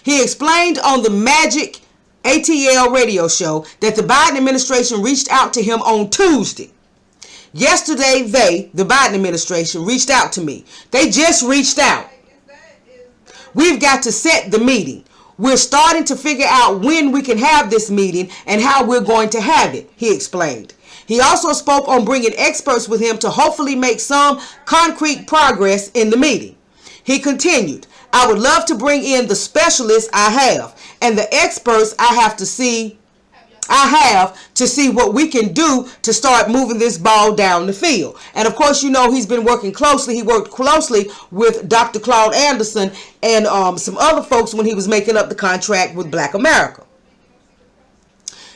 Speaker 1: He explained on the Magic ATL radio show that the Biden administration reached out to him on Tuesday. Yesterday, the Biden administration, reached out to me. They just reached out. We've got to set the meeting. We're starting to figure out when we can have this meeting and how we're going to have it, he explained. He also spoke on bringing experts with him to hopefully make some concrete progress in the meeting. He continued, I would love to bring in the specialists I have and the experts I have to see what we can do to start moving this ball down the field. And of course, he's been working closely. He worked closely with Dr. Claude Anderson and some other folks when he was making up the contract with Black America.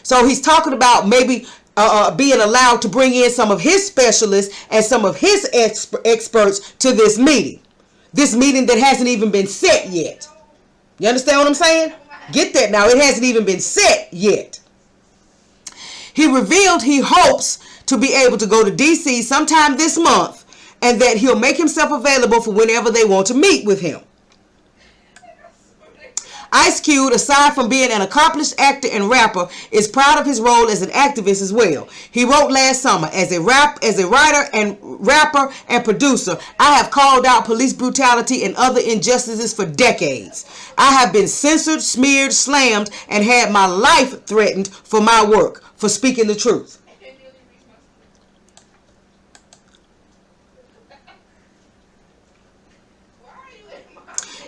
Speaker 1: So he's talking about maybe being allowed to bring in some of his specialists and some of his experts to this meeting. This meeting that hasn't even been set yet. You understand what I'm saying? Get that now. It hasn't even been set yet. He revealed he hopes to be able to go to D.C. sometime this month and that he'll make himself available for whenever they want to meet with him. Ice Cube, aside from being an accomplished actor and rapper, is proud of his role as an activist as well. He wrote last summer, as a writer and rapper and producer, I have called out police brutality and other injustices for decades. I have been censored, smeared, slammed, and had my life threatened for my work, for speaking the truth.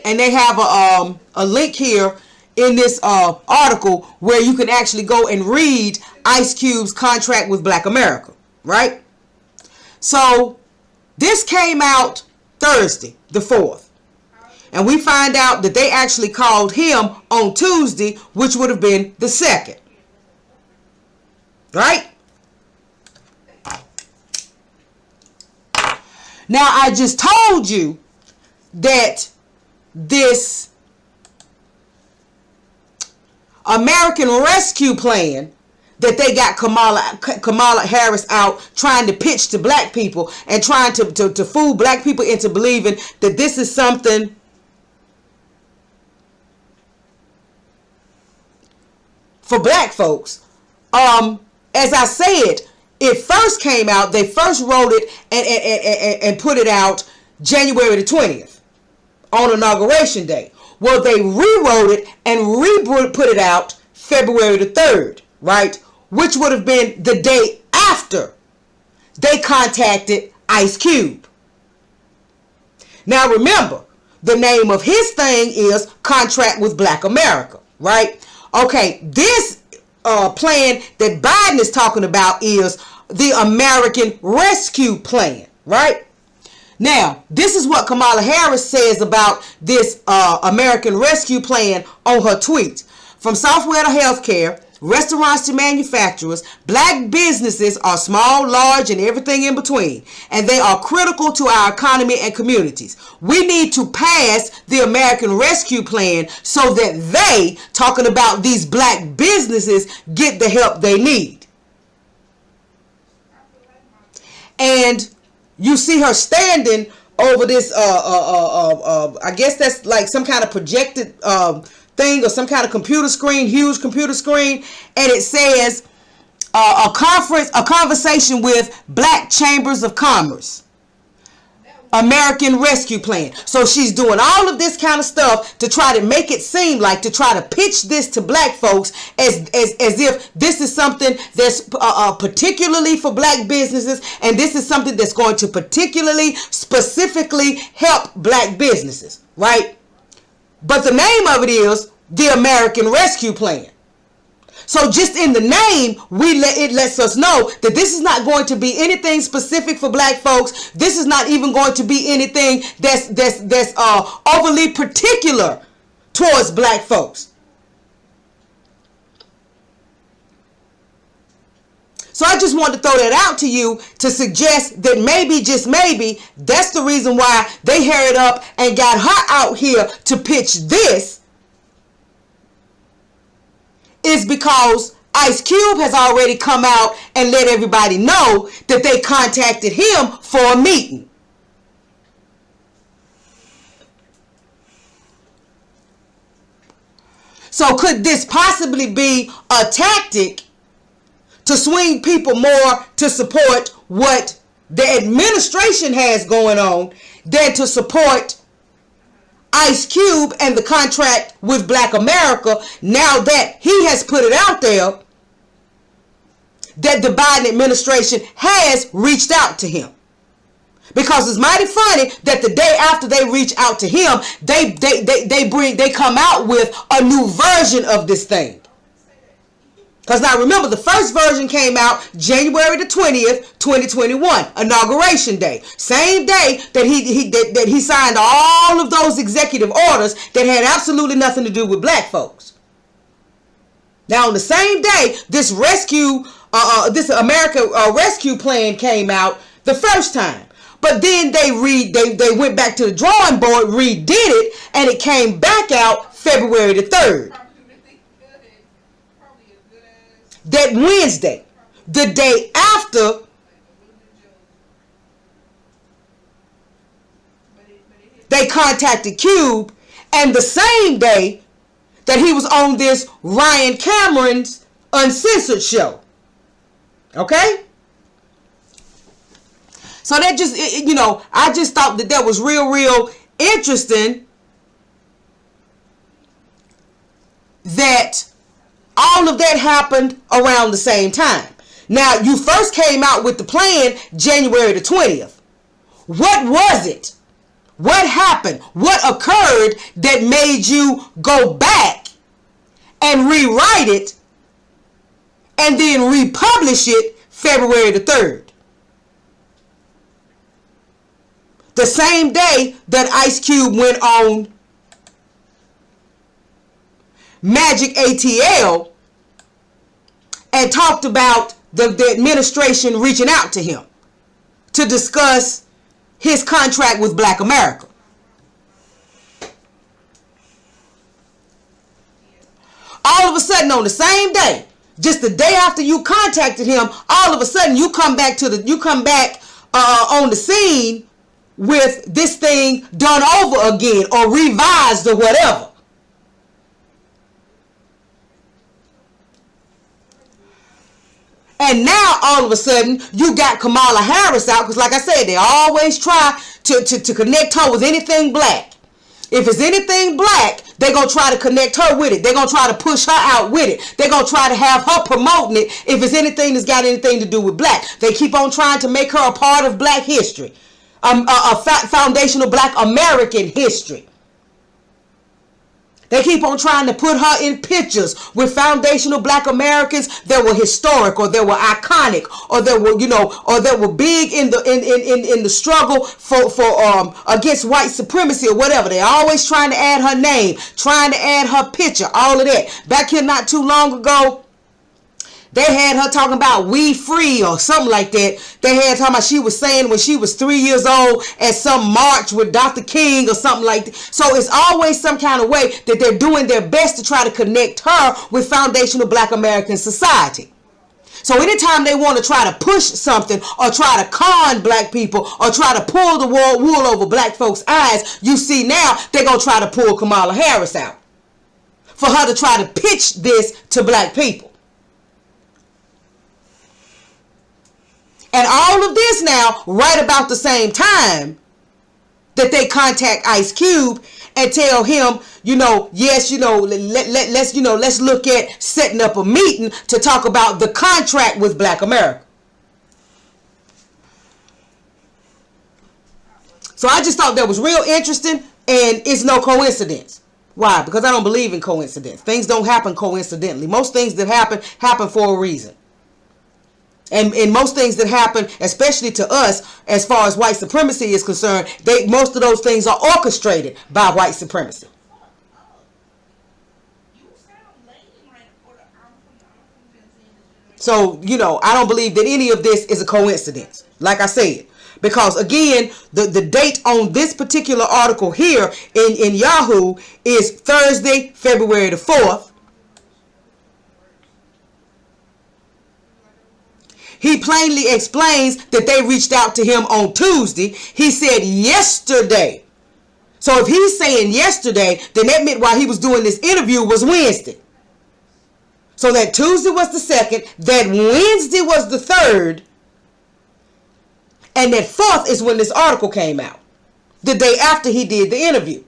Speaker 1: And they have a link here in this article where you can actually go and read Ice Cube's contract with Black America, right? So this came out Thursday, the 4th. And we find out that they actually called him on Tuesday, which would have been the 2nd. Right? Now, I just told you that this American Rescue Plan that they got Kamala Harris out trying to pitch to black people and trying to fool black people into believing that this is something for black folks. As I said, it first came out, they first wrote it and put it out January the 20th on Inauguration Day. Well, they rewrote it and put it out February the 3rd, right? Which would have been the day after they contacted Ice Cube. Now remember, the name of his thing is Contract with Black America, right? Okay, this plan that Biden is talking about is the American Rescue Plan, right? Now, this is what Kamala Harris says about this American Rescue Plan on her tweet. From software to healthcare, restaurants to manufacturers, black businesses are small, large, and everything in between, and they are critical to our economy and communities. We need to pass the American Rescue Plan so that they, talking about these black businesses, get the help they need. And you see her standing over this, I guess that's like some kind of projected thing or some kind of computer screen, huge computer screen, and it says a conversation with Black Chambers of Commerce, American Rescue Plan. So she's doing all of this kind of stuff to try to make it seem like, to try to pitch this to black folks as if this is something that's particularly for black businesses, and this is something that's going to particularly, specifically help black businesses, right? But the name of it is the American Rescue Plan. So just in the name, it lets us know that this is not going to be anything specific for black folks. This is not even going to be anything that's overly particular towards black folks. So I just wanted to throw that out to you to suggest that maybe, just maybe, that's the reason why they hurried up and got her out here to pitch this, is because Ice Cube has already come out and let everybody know that they contacted him for a meeting. So could this possibly be a tactic to swing people more to support what the administration has going on than to support Ice Cube and the contract with Black America, now that he has put it out there that the Biden administration has reached out to him? Because it's mighty funny that the day after they reach out to him, they come out with a new version of this thing. Because now remember, the first version came out January the 20th, 2021, Inauguration Day. Same day that he signed all of those executive orders that had absolutely nothing to do with black folks. Now on the same day, this America Rescue Plan came out the first time. But then they went back to the drawing board, redid it, and it came back out February the 3rd. That Wednesday, the day after they contacted Cube, and the same day that he was on this Ryan Cameron's Uncensored show. Okay? So that just, I just thought that was real interesting that all of that happened around the same time. Now, you first came out with the plan January the 20th. What was it? What happened? What occurred that made you go back and rewrite it and then republish it February the 3rd? The same day that Ice Cube went on Magic ATL and talked about the administration reaching out to him to discuss his contract with Black America. All of a sudden, on the same day, just the day after you contacted him, all of a sudden you come back on the scene with this thing done over again or revised or whatever. And now all of a sudden you got Kamala Harris out, because like I said, they always try to connect her with anything black. If it's anything black, they're going to try to connect her with it. They're going to try to push her out with it. They're going to try to have her promoting it if it's anything that's got anything to do with black. They keep on trying to make her a part of black history, a foundational black American history. They keep on trying to put her in pictures with foundational black Americans that were historic or that were iconic or that were, or that were big in the struggle for against white supremacy or whatever. They're always trying to add her name, trying to add her picture, all of that. Back here not too long ago, they had her talking about "we free" or something like that. They had talking about she was saying when she was 3 years old at some march with Dr. King or something like that. So it's always some kind of way that they're doing their best to try to connect her with foundational black American society. So anytime they want to try to push something or try to con black people or try to pull the wool over black folks' eyes, you see now they're going to try to pull Kamala Harris out for her to try to pitch this to black people. And all of this now, right about the same time that they contact Ice Cube and tell him, yes, let's look at setting up a meeting to talk about the contract with Black America. So I just thought that was real interesting, and it's no coincidence. Why? Because I don't believe in coincidence. Things don't happen coincidentally. Most things that happen for a reason. And most things that happen, especially to us, as far as white supremacy is concerned, most of those things are orchestrated by white supremacy. So, I don't believe that any of this is a coincidence, like I said. Because, again, the date on this particular article here in Yahoo is Thursday, February the 4th. He plainly explains that they reached out to him on Tuesday. He said yesterday. So if he's saying yesterday, then that meant while he was doing this interview was Wednesday. So that Tuesday was the 2nd, that Wednesday was the 3rd, and that 4th is when this article came out. The day after he did the interview.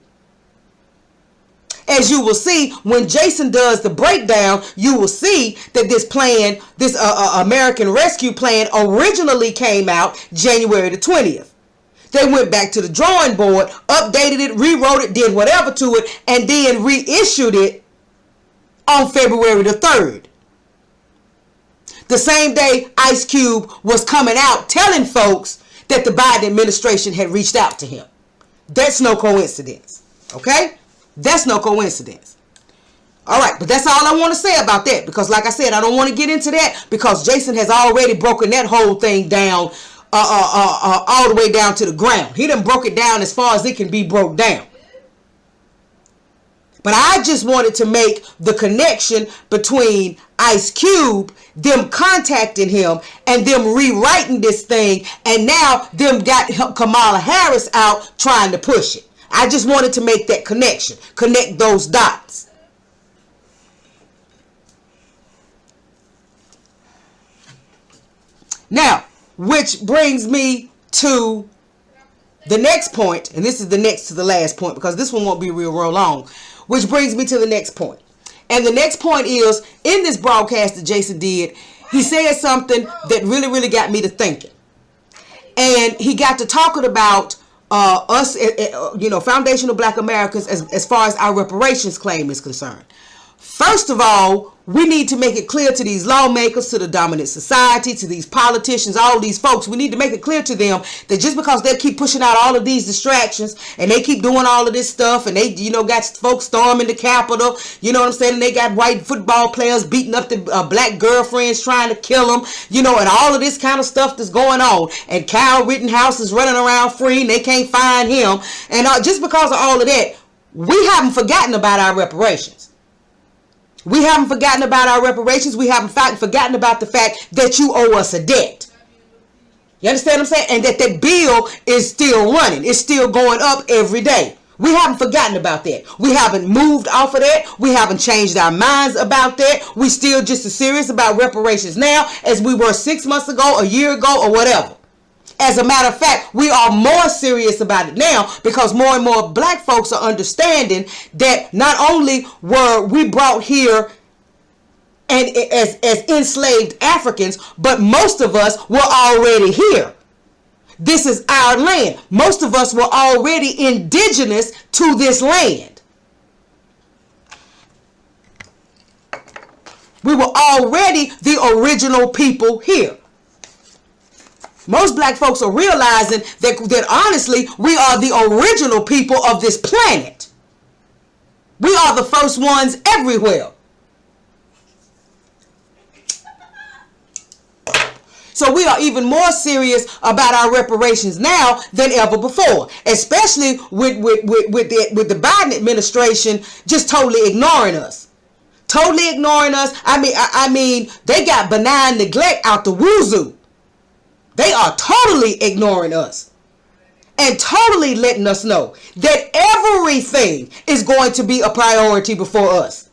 Speaker 1: As you will see, when Jason does the breakdown, you will see that this plan, this American Rescue Plan, originally came out January the 20th. They went back to the drawing board, updated it, rewrote it, did whatever to it, and then reissued it on February the 3rd. The same day Ice Cube was coming out telling folks that the Biden administration had reached out to him. That's no coincidence. Okay? That's no coincidence. All right, but that's all I want to say about that, because like I said, I don't want to get into that because Jason has already broken that whole thing down all the way down to the ground. He done broke it down as far as it can be broke down. But I just wanted to make the connection between Ice Cube, them contacting him, and them rewriting this thing, and now them got Kamala Harris out trying to push it. I just wanted to make that connection, connect those dots. Now, which brings me to the next point, and this is the next to the last point because this one won't be real long, which brings me to the next point. And the next point is, in this broadcast that Jason did, he said something that really got me to thinking. And he got to talking about us, foundational black Americans as far as our reparations claim is concerned. First of all, we need to make it clear to these lawmakers, to the dominant society, to these politicians, all these folks. We need to make it clear to them that just because they keep pushing out all of these distractions and they keep doing all of this stuff and they, got folks storming the Capitol, you know what I'm saying? And they got white football players beating up the black girlfriends trying to kill them, and all of this kind of stuff that's going on. And Kyle Rittenhouse is running around free and they can't find him. And just because of all of that, we haven't forgotten about our reparations. We haven't forgotten about our reparations. We haven't forgotten about the fact that you owe us a debt. You understand what I'm saying? And that bill is still running. It's still going up every day. We haven't forgotten about that. We haven't moved off of that. We haven't changed our minds about that. We still just as serious about reparations now as we were 6 months ago, a year ago, or whatever. As a matter of fact, we are more serious about it now because more and more black folks are understanding that not only were we brought here and as enslaved Africans, but most of us were already here. This is our land. Most of us were already indigenous to this land. We were already the original people here. Most black folks are realizing that honestly, we are the original people of this planet. We are the first ones everywhere. So we are even more serious about our reparations now than ever before, especially with the Biden administration just totally ignoring us. Totally ignoring us. I mean, they got benign neglect out the wazoo. They are totally ignoring us and totally letting us know that everything is going to be a priority before us.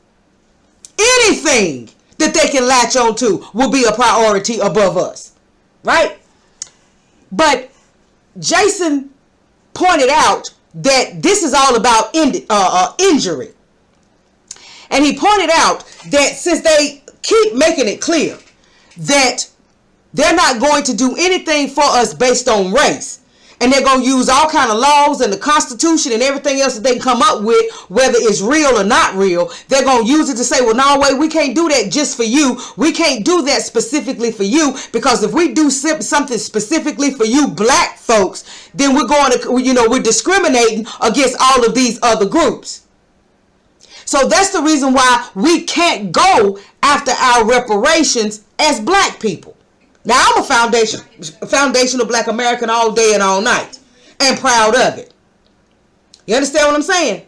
Speaker 1: Anything that they can latch on to will be a priority above us. Right? But Jason pointed out that this is all about injury. And he pointed out that since they keep making it clear that they're not going to do anything for us based on race, and they're going to use all kind of laws and the Constitution and everything else that they can come up with, whether it's real or not real, they're going to use it to say, well, no, wait, we can't do that just for you. We can't do that specifically for you, because if we do something specifically for you black folks, then we're going to, we're discriminating against all of these other groups. So that's the reason why we can't go after our reparations as black people. Now, I'm a foundational black American all day and all night, and proud of it. You understand what I'm saying?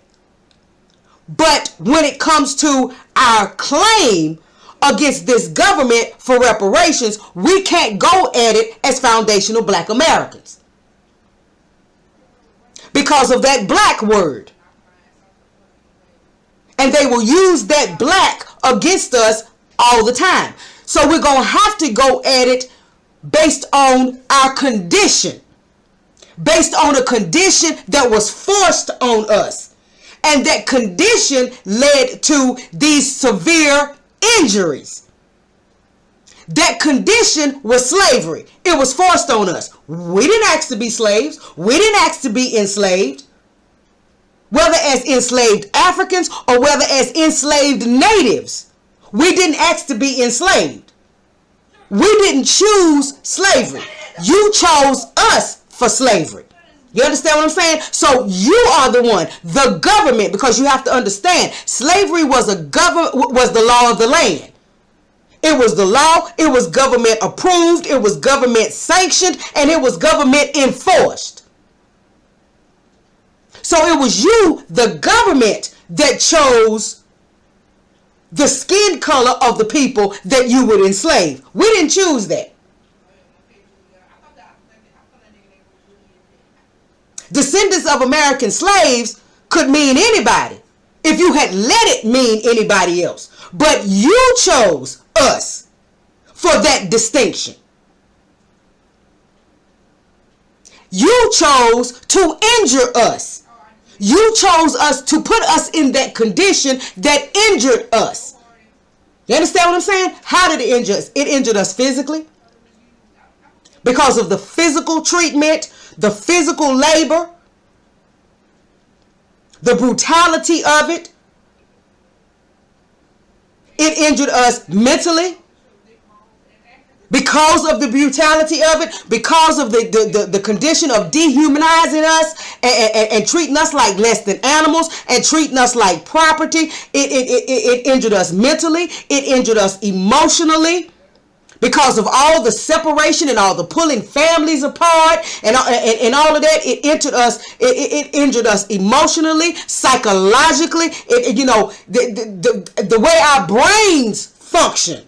Speaker 1: But when it comes to our claim against this government for reparations, we can't go at it as foundational black Americans because of that black word. And they will use that black against us all the time. So we're going to have to go at it based on our condition. Based on a condition that was forced on us. And that condition led to these severe injuries. That condition was slavery. It was forced on us. We didn't ask to be slaves. We didn't ask to be enslaved. Whether as enslaved Africans or whether as enslaved natives. We didn't ask to be enslaved. We didn't choose slavery. You chose us for slavery. You understand what I'm saying? So you are the one, the government, because you have to understand, slavery was the law of the land. It was the law, it was government approved, it was government sanctioned, and it was government enforced. So it was you, the government, that chose the skin color of the people that you would enslave. We didn't choose that. Descendants of American slaves could mean anybody if you had let it mean anybody else. But you chose us for that distinction. You chose to injure us. You chose us to put us in that condition that injured us. You understand what I'm saying? How did it injure us? It injured us physically because of the physical treatment, the physical labor, the brutality of it. It injured us mentally because of the brutality of it, because of the condition of dehumanizing us and treating us like less than animals and treating us like property. It injured us mentally. It injured us emotionally. Because of all the separation and all the pulling families apart and all of that, it injured us. It injured us emotionally, psychologically. The way our brains function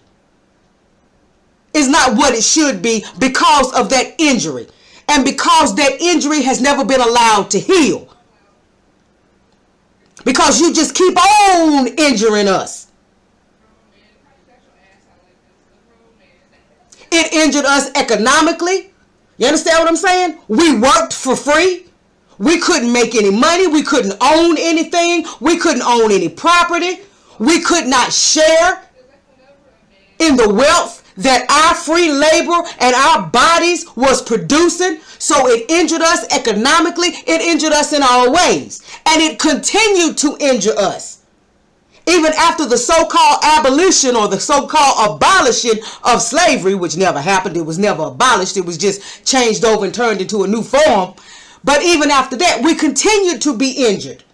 Speaker 1: is not what it should be because of that injury, and because that injury has never been allowed to heal. Because you just keep on injuring us. It injured us economically. You understand what I'm saying? We worked for free. We couldn't make any money. We couldn't own anything. We couldn't own any property. We could not share in the wealth that our free labor and our bodies was producing. So it injured us economically. It injured us in all ways. And it continued to injure us. Even after the so-called abolition or the so-called abolishing of slavery, which never happened. It was never abolished. It was just changed over and turned into a new form. But even after that, we continued to be injured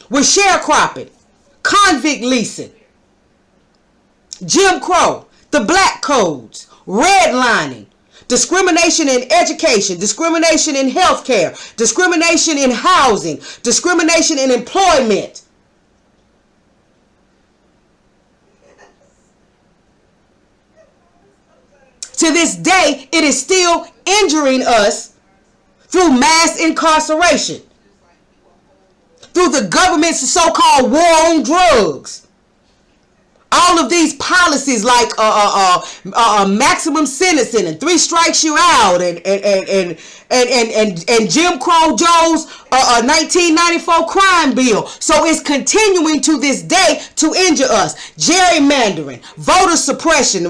Speaker 1: with sharecropping, convict leasing, Jim Crow, the black codes, redlining, discrimination in education, discrimination in healthcare, discrimination in housing, discrimination in employment. To this day, it is still injuring us through mass incarceration, through the government's so-called war on drugs. All of these policies like maximum sentencing and 3 strikes you out and Jim Crow Joe's 1994 crime bill. So it's continuing to this day to injure us. Gerrymandering, voter suppression,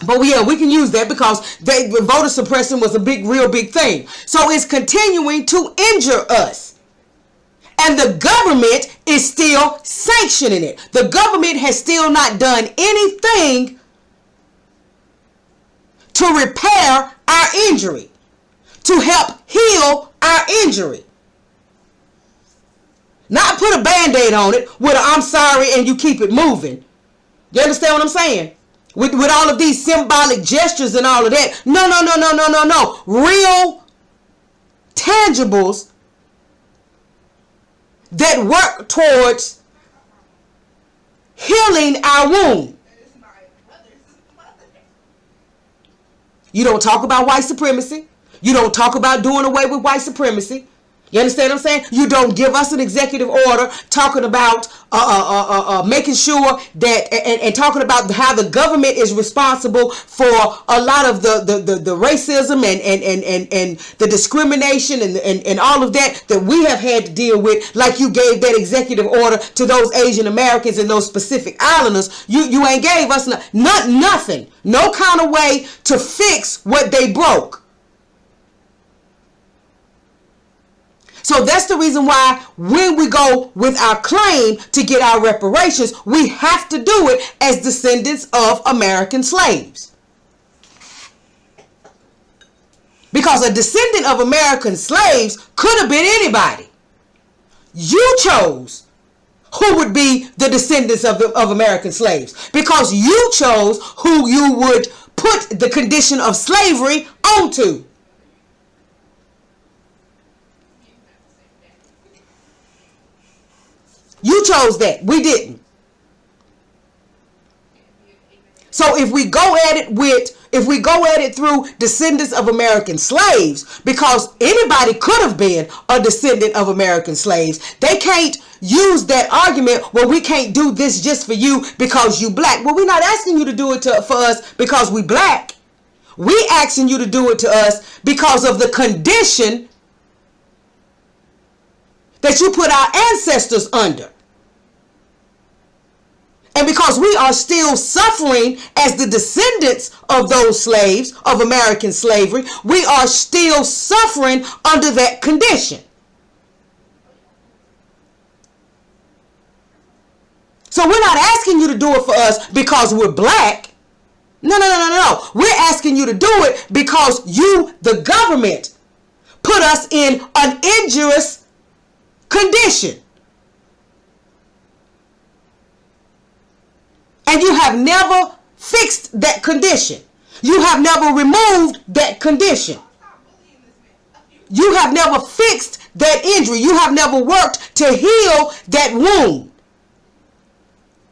Speaker 1: But yeah, we can use that because voter suppression was a real big thing. So it's continuing to injure us. And the government is still sanctioning it. The government has still not done anything to repair our injury, to help heal our injury. Not put a Band-Aid on it with a "I'm sorry" and you keep it moving. You understand what I'm saying? With all of these symbolic gestures and all of that. No. Real tangibles that work towards healing our wound. You don't talk about white supremacy. You don't talk about doing away with white supremacy. You understand what I'm saying? You don't give us an executive order talking about making sure that and talking about how the government is responsible for a lot of the racism and the discrimination and all of that we have had to deal with. Like you gave that executive order to those Asian Americans and those Pacific Islanders. You ain't gave us nothing. No kind of way to fix what they broke. So that's the reason why when we go with our claim to get our reparations, we have to do it as descendants of American slaves. Because a descendant of American slaves could have been anybody. You chose who would be the descendants of American slaves. Because you chose who you would put the condition of slavery onto. You chose that. We didn't. So if we go at it through descendants of American slaves, because anybody could have been a descendant of American slaves, they can't use that argument, well, we can't do this just for you because you black. Well, we're not asking you to do it for us because we black. We asking you to do it to us because of the condition that you put our ancestors under. And because we are still suffering as the descendants of those slaves, of American slavery, we are still suffering under that condition. So we're not asking you to do it for us because we're black. No, no, no, no, no. We're asking you to do it because you, the government, put us in an injurious condition. And you have never fixed that condition. You have never removed that condition. You have never fixed that injury. You have never worked to heal that wound.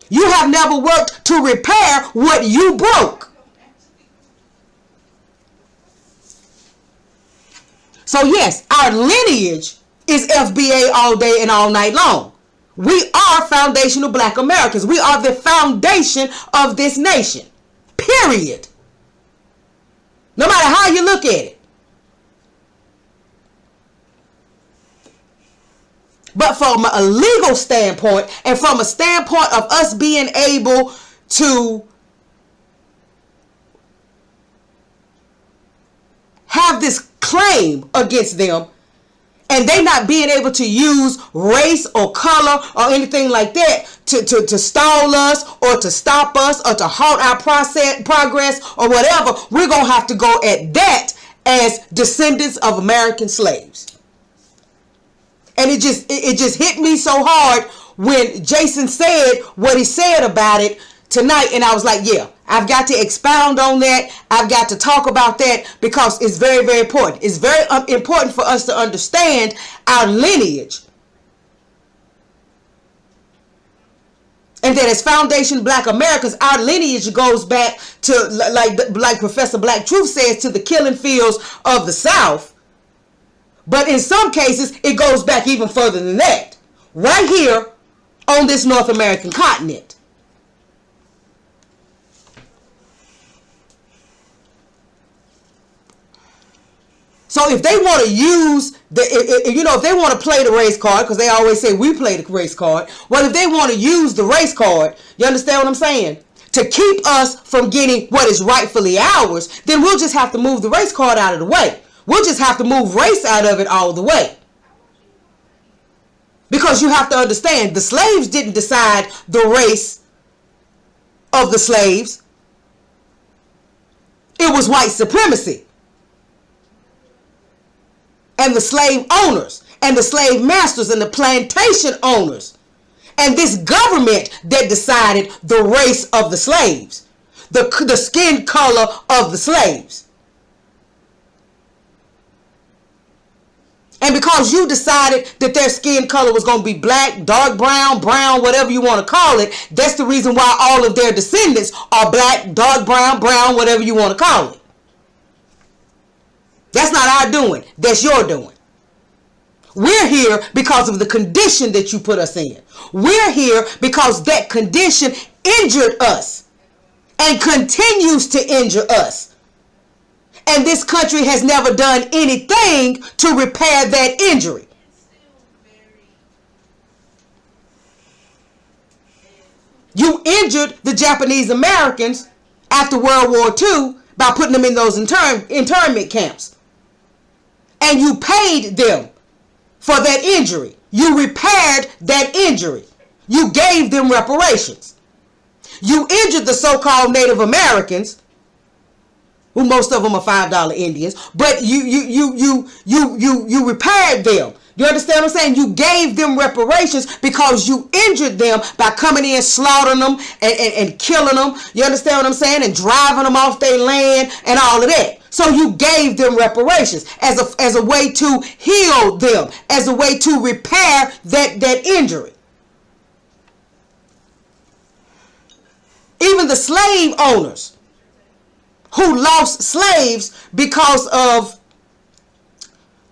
Speaker 1: You have never worked to repair what you broke. So yes, our lineage is FBA all day and all night long. We are foundational black Americans. We are the foundation of this nation. Period. No matter how you look at it. But from a legal standpoint and from a standpoint of us being able to have this claim against them and they not being able to use race or color or anything like that to stall us or to stop us or to halt our progress or whatever, we're going to have to go at that as descendants of American slaves. And it just hit me so hard when Jason said what he said about it tonight. And I was like, yeah, I've got to expound on that. I've got to talk about that because it's very, very important. It's very important for us to understand our lineage. And that as foundation black Americans, our lineage goes back to, like Professor Black Truth says, to the killing fields of the South. But in some cases, it goes back even further than that. Right here on this North American continent. So if they want to use if they want to play the race card, because they always say we play the race card. Well, if they want to use the race card, you understand what I'm saying? To keep us from getting what is rightfully ours, then we'll just have to move the race card out of the way. We'll just have to move race out of it all the way. Because you have to understand, the slaves didn't decide the race of the slaves. It was white supremacy. And the slave owners, and the slave masters, and the plantation owners. And this government that decided the race of the slaves. The skin color of the slaves. And because you decided that their skin color was going to be black, dark brown, brown, whatever you want to call it, that's the reason why all of their descendants are black, dark brown, brown, whatever you want to call it. That's not our doing. That's your doing. We're here because of the condition that you put us in. We're here because that condition injured us and continues to injure us. And this country has never done anything to repair that injury. You injured the Japanese Americans after World War II by putting them in those internment camps. And you paid them for that injury. You repaired that injury. You gave them reparations. You injured the so-called Native Americans, who most of them are $5 Indians, but you repaired them. You understand what I'm saying? You gave them reparations because you injured them by coming in, slaughtering them, and killing them. You understand what I'm saying? And driving them off their land and all of that. So you gave them reparations as a way to heal them, as a way to repair that injury. Even the slave owners who lost slaves because of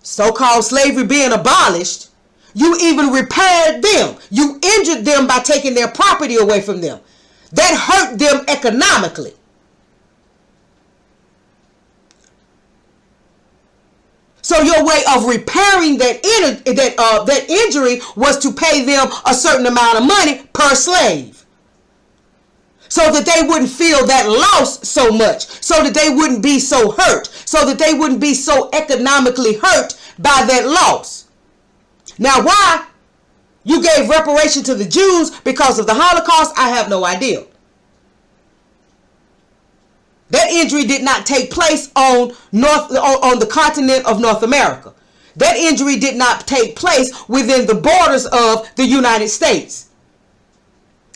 Speaker 1: so-called slavery being abolished, you even repaired them. You injured them by taking their property away from them. That hurt them economically. So your way of repairing that injury was to pay them a certain amount of money per slave, so that they wouldn't feel that loss so much, so that they wouldn't be so hurt, so that they wouldn't be so economically hurt by that loss. Now, why You gave reparation to the Jews because of the Holocaust? I have no idea. That injury did not take place on the continent of North America. That injury did not take place within the borders of the United States.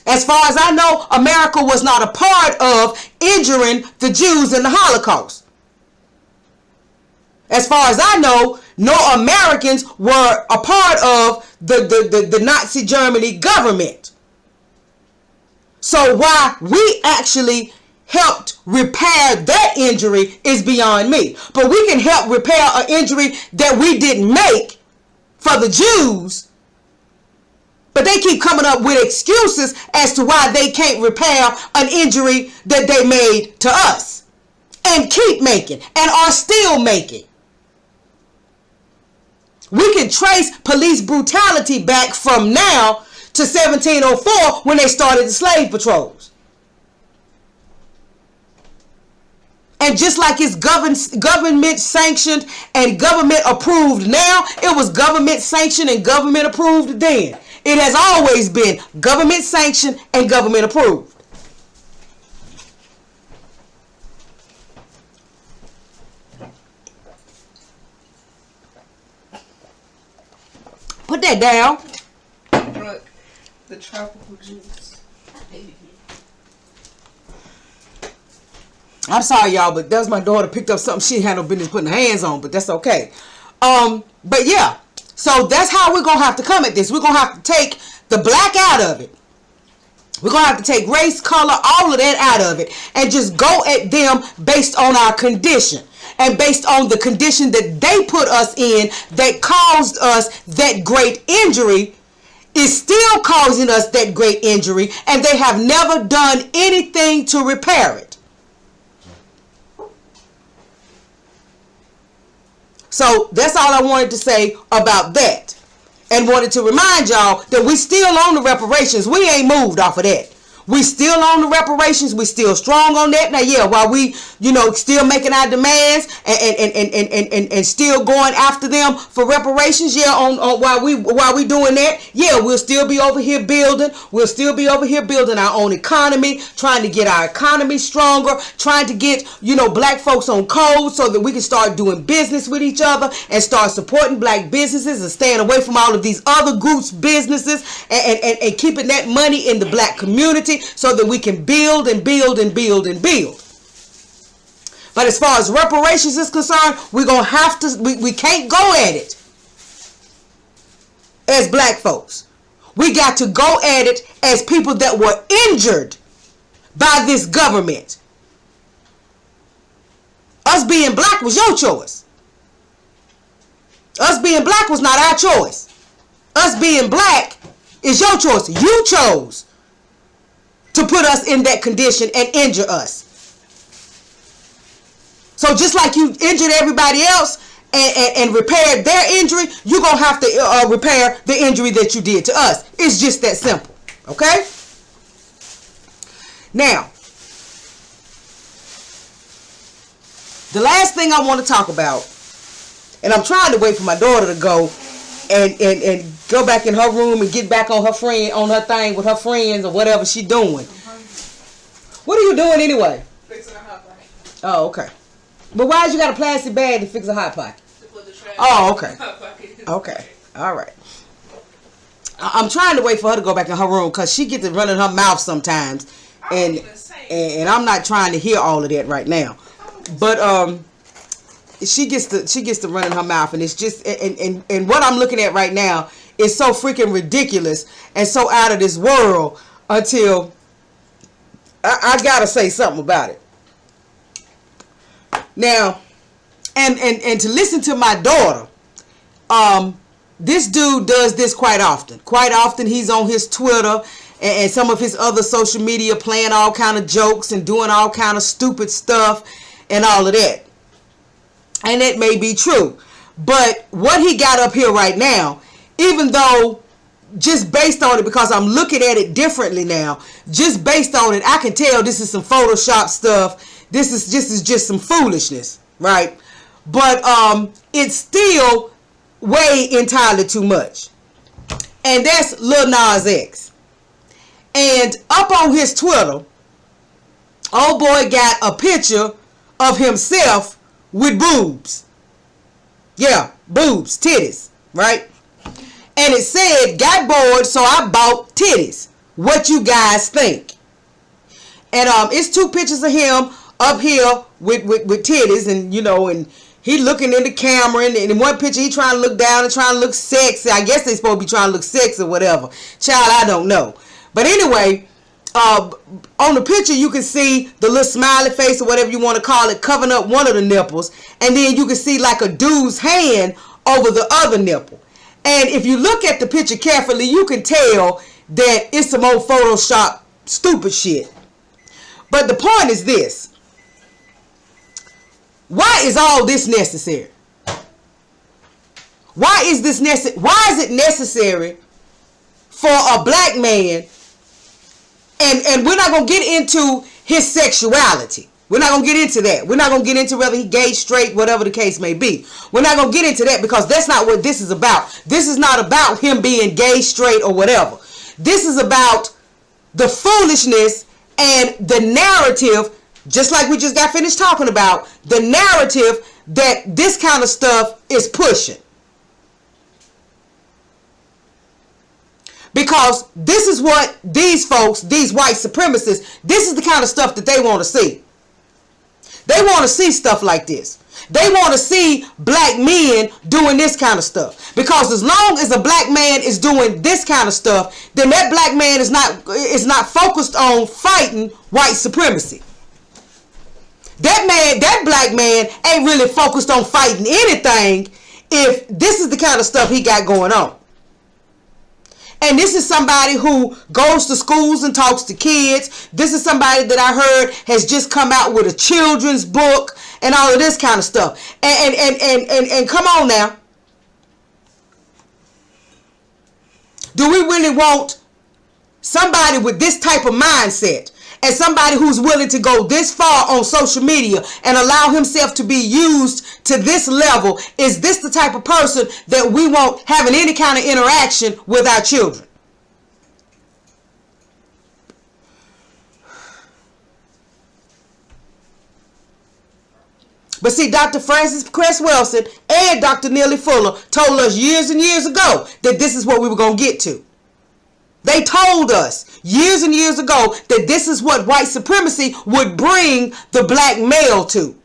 Speaker 1: As far as I know, America was not a part of injuring the Jews in the Holocaust. As far as I know, no Americans were a part of the Nazi Germany government. So why we actually helped repair that injury is beyond me. But we can help repair an injury that we didn't make for the Jews. But they keep coming up with excuses as to why they can't repair an injury that they made to us. And keep making. And are still making. We can trace police brutality back from now to 1704 when they started the slave patrols. And just like it's government sanctioned and government approved now, it was government sanctioned and government approved then. It has always been government sanctioned and government approved. Put that down.
Speaker 2: Look, the tropical juice.
Speaker 1: I'm sorry, y'all, but that was my daughter picked up something she had no business putting her hands on, but that's okay. But yeah, so that's how we're going to have to come at this. We're going to have to take the black out of it. We're going to have to take race, color, all of that out of it and just go at them based on our condition and based on the condition that they put us in that caused us that great injury is still causing us that great injury, and they have never done anything to repair it. So that's all I wanted to say about that. And wanted to remind y'all that we still on the reparations. We ain't moved off of that. We still on the reparations. We still strong on that. Now, yeah, while we, still making our demands and still going after them for reparations, yeah, while we doing that, yeah, we'll still be over here building. We'll still be over here building our own economy, trying to get our economy stronger, trying to get, black folks on code so that we can start doing business with each other and start supporting black businesses and staying away from all of these other groups' businesses and keeping that money in the black community, so that we can build and build and build and build. But as far as reparations is concerned, we're going to have to, we can't go at it as black folks. We got to go at it as people that were injured by this government. Us being black was your choice. Us being black was not our choice. Us being black is your choice. You chose to put us in that condition and injure us. So just like you injured everybody else and repaired their injury, you're going to have to repair the injury that you did to us. It's just that simple. Okay? Now, the last thing I want to talk about, and I'm trying to wait for my daughter to go and go back in her room and get back on her thing with her friends or whatever she doing. What are you doing anyway?
Speaker 2: Fixing a hot pocket.
Speaker 1: Oh, okay. But why you got a plastic bag to fix a hot pocket?
Speaker 2: To put the trash
Speaker 1: Oh, okay.
Speaker 2: in the hot pocket.
Speaker 1: Okay. All right. I'm trying to wait for her to go back in her room because she gets to running her mouth sometimes, and I'm not trying to hear all of that right now. But she gets to running her mouth, and it's just and what I'm looking at right now is so freaking ridiculous and so out of this world until I gotta say something about it. Now, and to listen to my daughter, this dude does this quite often. Quite often he's on his Twitter and some of his other social media playing all kind of jokes and doing all kind of stupid stuff and all of that. And it may be true. But what he got up here right now, even though just based on it, because I'm looking at it differently now, just based on it, I can tell this is some Photoshop stuff. This is just some foolishness, right? But it's still way entirely too much. And that's Lil Nas X. And up on his Twitter, old boy got a picture of himself with boobs. Yeah, boobs, titties, right? And it said, got bored, so I bought titties. What you guys think? And it's two pictures of him up here with titties, and you know, and he looking in the camera, and in one picture he trying to look down and trying to look sexy. I guess they supposed to be trying to look sexy or whatever. Child, I don't know. But anyway, on the picture you can see the little smiley face or whatever you want to call it covering up one of the nipples, and then you can see like a dude's hand over the other nipple. And if you look at the picture carefully, you can tell that it's some old Photoshop stupid shit. But the point is this. Why is all this necessary? Why is this necessary? Why is it necessary for a black man? And we're not going to get into his sexuality. We're not going to get into that. We're not going to get into whether he gay, straight, whatever the case may be. We're not going to get into that because that's not what this is about. This is not about him being gay, straight, or whatever. This is about the foolishness and the narrative, just like we just got finished talking about, the narrative that this kind of stuff is pushing. Because this is what these folks, these white supremacists, this is the kind of stuff that they want to see. They want to see stuff like this. They want to see black men doing this kind of stuff. Because as long as a black man is doing this kind of stuff, then that black man is not focused on fighting white supremacy. That black man ain't really focused on fighting anything if this is the kind of stuff he got going on. And this is somebody who goes to schools and talks to kids. This is somebody that I heard has just come out with a children's book and all of this kind of stuff. And come on now. Do we really want somebody with this type of mindset and somebody who's willing to go this far on social media and allow himself to be used to this level? Is this the type of person that we want having any kind of interaction with our children? But see, Dr. Francis Cress Wilson and Dr. Neely Fuller told us years and years ago that this is what we were going to get to. They told us years and years ago that this is what white supremacy would bring the black male to.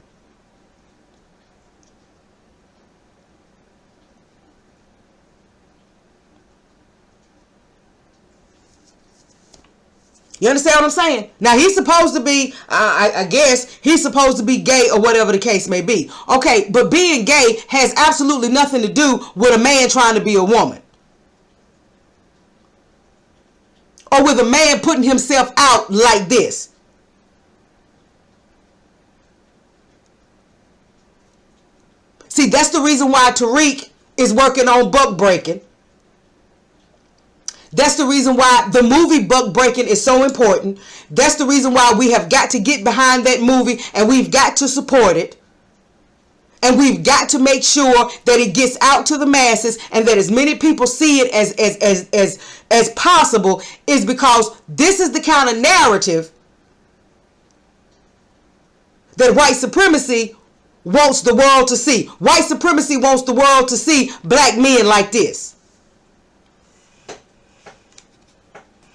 Speaker 1: You understand what I'm saying? Now, he's supposed to be, I guess, he's supposed to be gay or whatever the case may be. Okay, but being gay has absolutely nothing to do with a man trying to be a woman. Or with a man putting himself out like this. See, that's the reason why Tariq is working on buck breaking. That's the reason why the movie Buck Breaking is so important. That's the reason why we have got to get behind that movie and we've got to support it. And we've got to make sure that it gets out to the masses and that as many people see it as possible, is because this is the kind of narrative that white supremacy wants the world to see. White supremacy wants the world to see black men like this.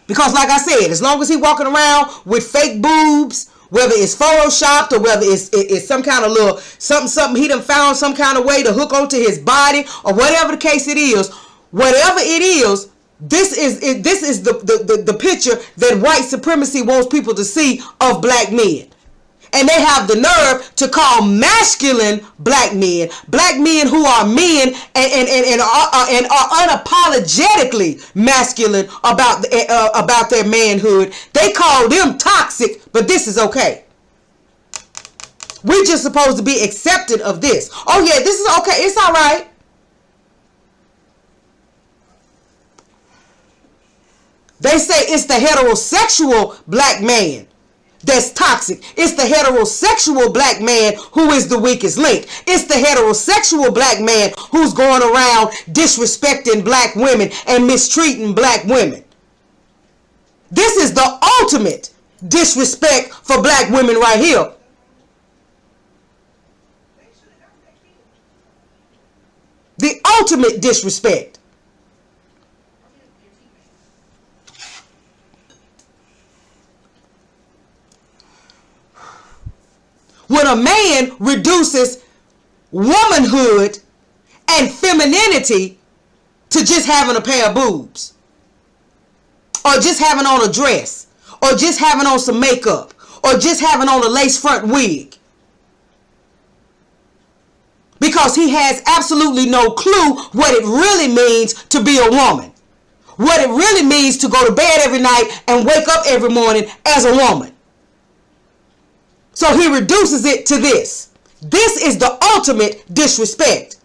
Speaker 1: Because like I said, as long as he walking around with fake boobs, whether it's photoshopped or whether it's some kind of little something he done found some kind of way to hook onto his body or whatever the case it is, whatever it is, this is the picture that white supremacy wants people to see of black men. And they have the nerve to call masculine black men who are men and are unapologetically masculine about their manhood. They call them toxic, but this is okay. We're just supposed to be accepted of this. Oh yeah, this is okay. It's all right. They say it's the heterosexual black man that's toxic. It's the heterosexual black man who is the weakest link. It's the heterosexual black man who's going around disrespecting black women and mistreating black women. This is the ultimate disrespect for black women right here. The ultimate disrespect. When a man reduces womanhood and femininity to just having a pair of boobs, or just having on a dress, or just having on some makeup, or just having on a lace front wig, because he has absolutely no clue what it really means to be a woman, what it really means to go to bed every night and wake up every morning as a woman. So he reduces it to this. This is the ultimate disrespect.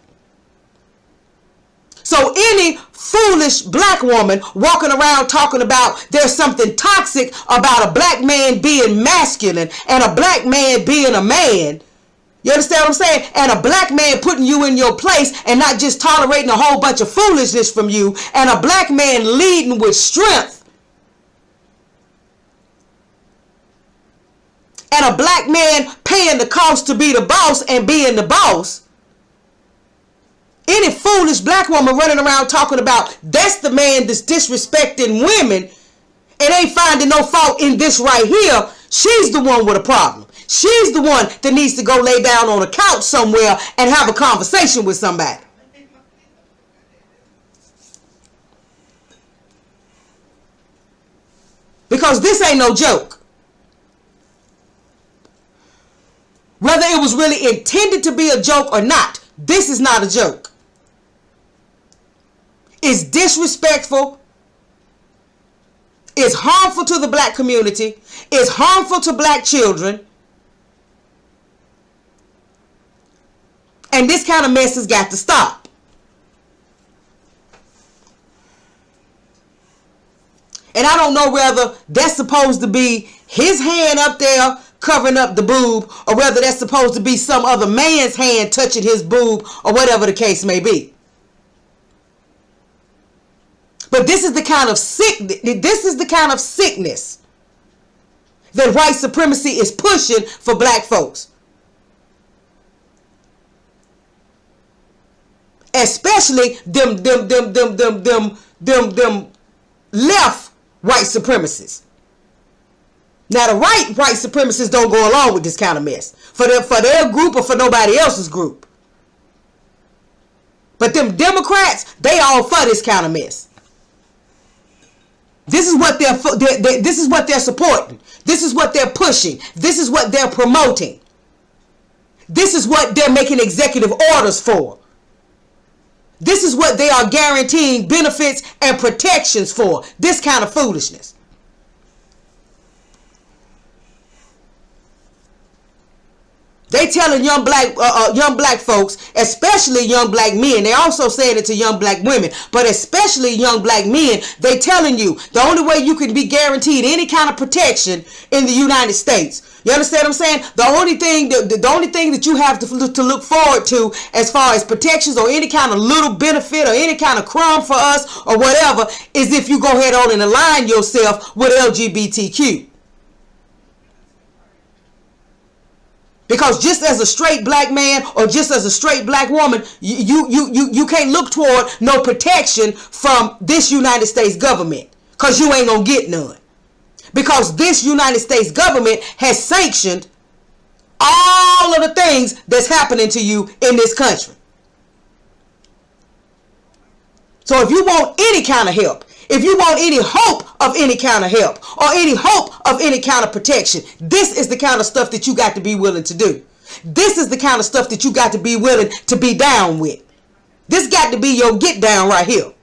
Speaker 1: So any foolish black woman walking around talking about there's something toxic about a black man being masculine and a black man being a man, you understand what I'm saying? And a black man putting you in your place and not just tolerating a whole bunch of foolishness from you, and a black man leading with strength, and a black man paying the cost to be the boss and being the boss. Any foolish black woman running around talking about that's the man that's disrespecting women and ain't finding no fault in this right here, she's the one with a problem. She's the one that needs to go lay down on a couch somewhere and have a conversation with somebody. Because this ain't no joke. Whether it was really intended to be a joke or not, this is not a joke. It's disrespectful. It's harmful to the black community. It's harmful to black children. And this kind of mess has got to stop. And I don't know whether that's supposed to be his hand up there covering up the boob, or whether that's supposed to be some other man's hand touching his boob, or whatever the case may be. But this is the kind of sickness that white supremacy is pushing for black folks. Especially them left white supremacists. Now the right white supremacists don't go along with this kind of mess. For their group or for nobody else's group. But them Democrats, they all for this kind of mess. This is what this is what they're supporting. This is what they're pushing. This is what they're promoting. This is what they're making executive orders for. This is what they are guaranteeing benefits and protections for. This kind of foolishness. They telling young black folks, especially young black men. They also saying it to young black women, but especially young black men. They telling you the only way you can be guaranteed any kind of protection in the United States. You understand what I'm saying? The only thing that you have to look forward to as far as protections or any kind of little benefit or any kind of crumb for us or whatever is if you go ahead on and align yourself with LGBTQ. Because just as a straight black man or just as a straight black woman, you can't look toward no protection from this United States government. Because you ain't going to get none. Because this United States government has sanctioned all of the things that's happening to you in this country. So if you want any kind of help, if you want any hope of any kind of help or any hope of any kind of protection, this is the kind of stuff that you got to be willing to do. This is the kind of stuff that you got to be willing to be down with. This got to be your get down right here.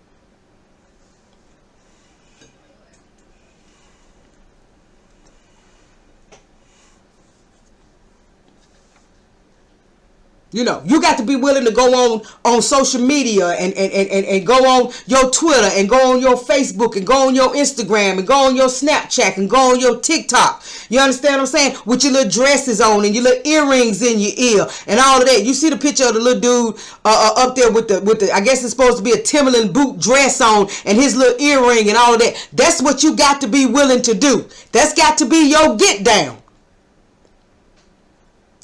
Speaker 1: You know, you got to be willing to go on social media and go on your Twitter and go on your Facebook and go on your Instagram and go on your Snapchat and go on your TikTok. You understand what I'm saying? With your little dresses on and your little earrings in your ear and all of that. You see the picture of the little dude up there with the I guess it's supposed to be a Timberland boot dress on and his little earring and all of that. That's what you got to be willing to do. That's got to be your get down.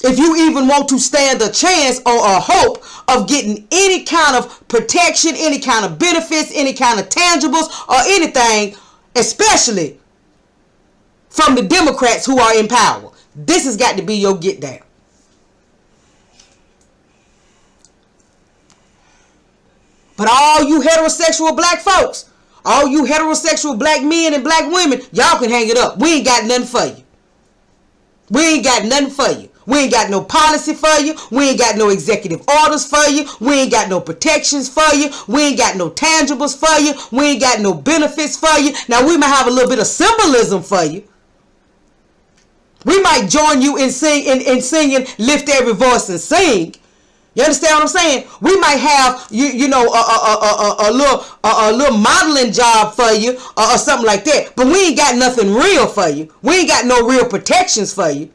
Speaker 1: If you even want to stand a chance or a hope of getting any kind of protection, any kind of benefits, any kind of tangibles or anything, especially from the Democrats who are in power. This has got to be your get down. But all you heterosexual black folks, all you heterosexual black men and black women, y'all can hang it up. We ain't got nothing for you. We ain't got nothing for you. We ain't got no policy for you. We ain't got no executive orders for you. We ain't got no protections for you. We ain't got no tangibles for you. We ain't got no benefits for you. Now, we might have a little bit of symbolism for you. We might join you in singing, lift every voice and sing. You understand what I'm saying? We might have you know a little modeling job for you or something like that. But we ain't got nothing real for you. We ain't got no real protections for you.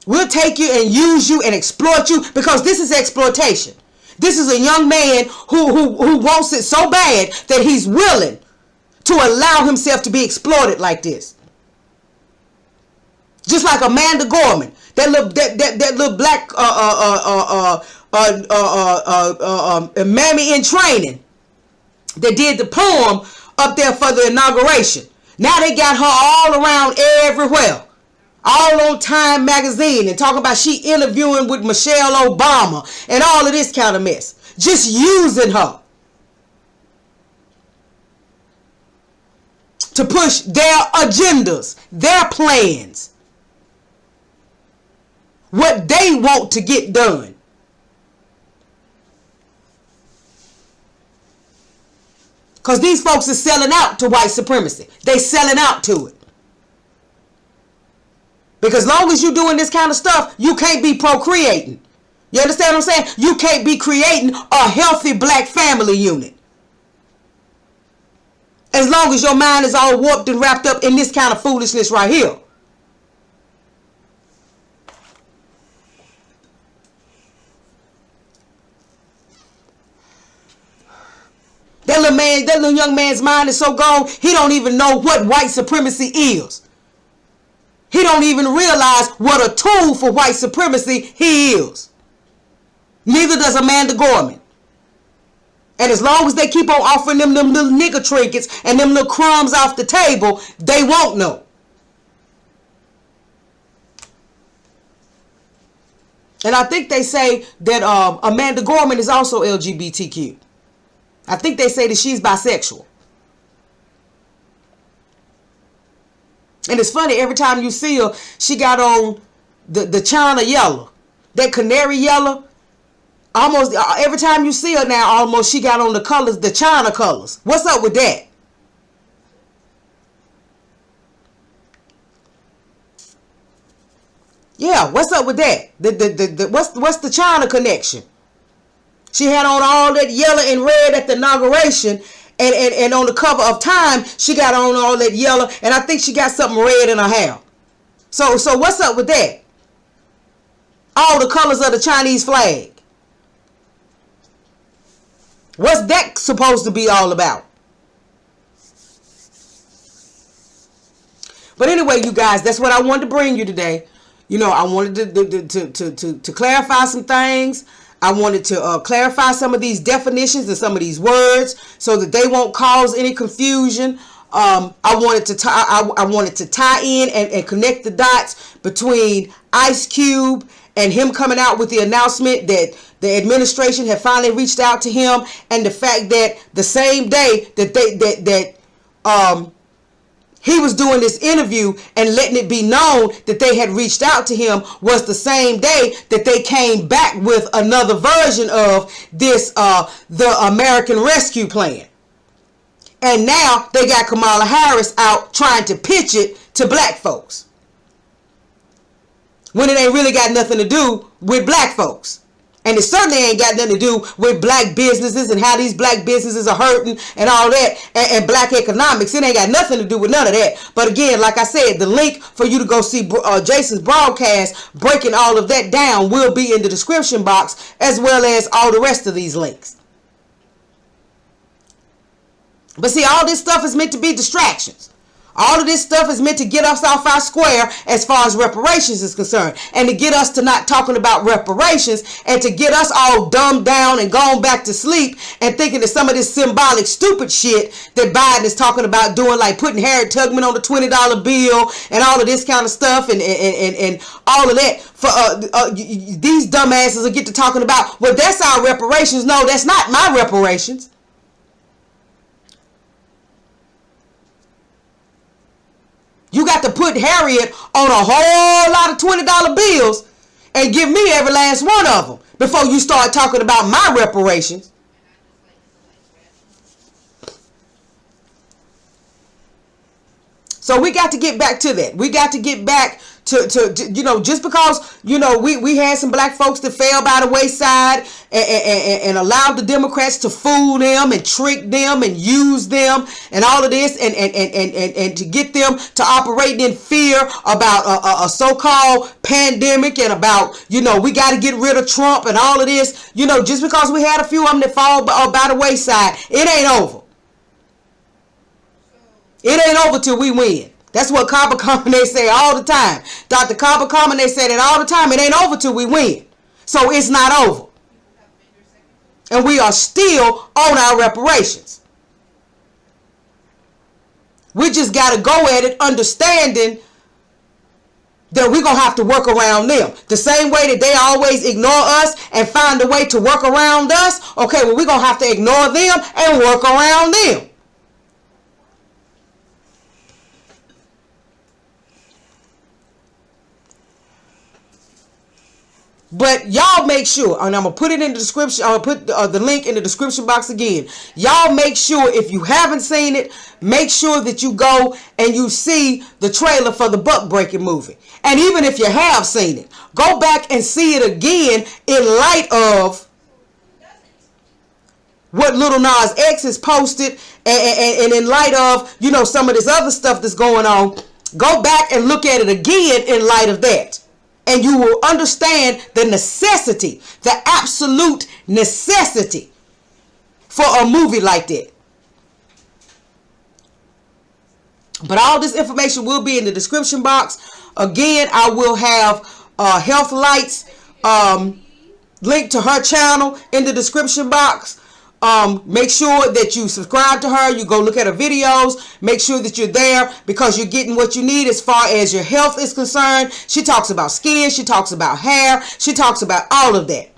Speaker 1: We'll take you and use you and exploit you because this is exploitation. This is a young man who wants it so bad that he's willing to allow himself to be exploited like this. Just like Amanda Gorman, that little black mammy in training that did the poem up there for the inauguration. Now they got her all around everywhere. All on Time magazine and talking about she interviewing with Michelle Obama and all of this kind of mess. Just using her to push their agendas, their plans, what they want to get done. Because these folks are selling out to white supremacy. They selling out to it. Because as long as you're doing this kind of stuff, you can't be procreating. You understand what I'm saying? You can't be creating a healthy black family unit. As long as your mind is all warped and wrapped up in this kind of foolishness right here. That little young man's mind is so gone, he don't even know what white supremacy is. He don't even realize what a tool for white supremacy he is. Neither does Amanda Gorman. And as long as they keep on offering them little nigger trinkets and them little crumbs off the table, they won't know. And I think they say that Amanda Gorman is also LGBTQ. I think they say that she's bisexual. And it's funny, every time you see her, she got on the China yellow. That canary yellow. Almost every time you see her now, almost she got on the colors, the China colors. What's up with that? Yeah, what's up with that? What's the China connection? She had on all that yellow and red at the inauguration. And on the cover of Time, she got on all that yellow, and I think she got something red in her hair. So what's up with that? All the colors of the Chinese flag. What's that supposed to be all about? But anyway, you guys, that's what I wanted to bring you today. You know, I wanted to clarify some things. I wanted to clarify some of these definitions and some of these words so that they won't cause any confusion. I wanted to tie in and connect the dots between Ice Cube and him coming out with the announcement that the administration had finally reached out to him, and the fact that the same day that he was doing this interview and letting it be known that they had reached out to him was the same day that they came back with another version of this, the American Rescue Plan. And now they got Kamala Harris out trying to pitch it to black folks, when it ain't really got nothing to do with black folks. And it certainly ain't got nothing to do with black businesses and how these black businesses are hurting and all that, and black economics. It ain't got nothing to do with none of that. But again, like I said, the link for you to go see Jason's broadcast breaking all of that down will be in the description box, as well as all the rest of these links. But see, all this stuff is meant to be distractions. All of this stuff is meant to get us off our square as far as reparations is concerned, and to get us to not talking about reparations, and to get us all dumbed down and gone back to sleep and thinking that some of this symbolic stupid shit that Biden is talking about doing, like putting Harriet Tubman on the $20 bill and all of this kind of stuff, and all of that, for these dumbasses will get to talking about, well, that's our reparations. No, that's not my reparations. You got to put Harriet on a whole lot of $20 bills and give me every last one of them before you start talking about my reparations. So we got to get back to that. We got to get back to you know, just because, you know, we had some black folks that fell by the wayside and allowed the Democrats to fool them and trick them and use them and all of this, and to get them to operate in fear about a so-called pandemic, and about, you know, we got to get rid of Trump and all of this. You know, just because we had a few of them that fall by the wayside, it ain't over. It ain't over till we win. That's what Copper Common, they say all the time. Dr. Copper Common, they say that all the time. It ain't over till we win. So it's not over. And we are still on our reparations. We just got to go at it understanding that we're going to have to work around them. The same way that they always ignore us and find a way to work around us. Okay, well, we're going to have to ignore them and work around them. But y'all make sure, and I'm going to put it in the description, I'm going to put the link in the description box again. Y'all make sure, if you haven't seen it, make sure that you go and you see the trailer for the Buck Breaking movie. And even if you have seen it, go back and see it again in light of what Lil Nas X has posted, and in light of, you know, some of this other stuff that's going on. Go back and look at it again in light of that. And you will understand the necessity, the absolute necessity for a movie like that. But all this information will be in the description box. Again, I will have Health Lights link to her channel in the description box. Make sure that you subscribe to her. You go look at her videos. Make sure that you're there, because you're getting what you need as far as your health is concerned. She talks about skin. She talks about hair. She talks about all of that.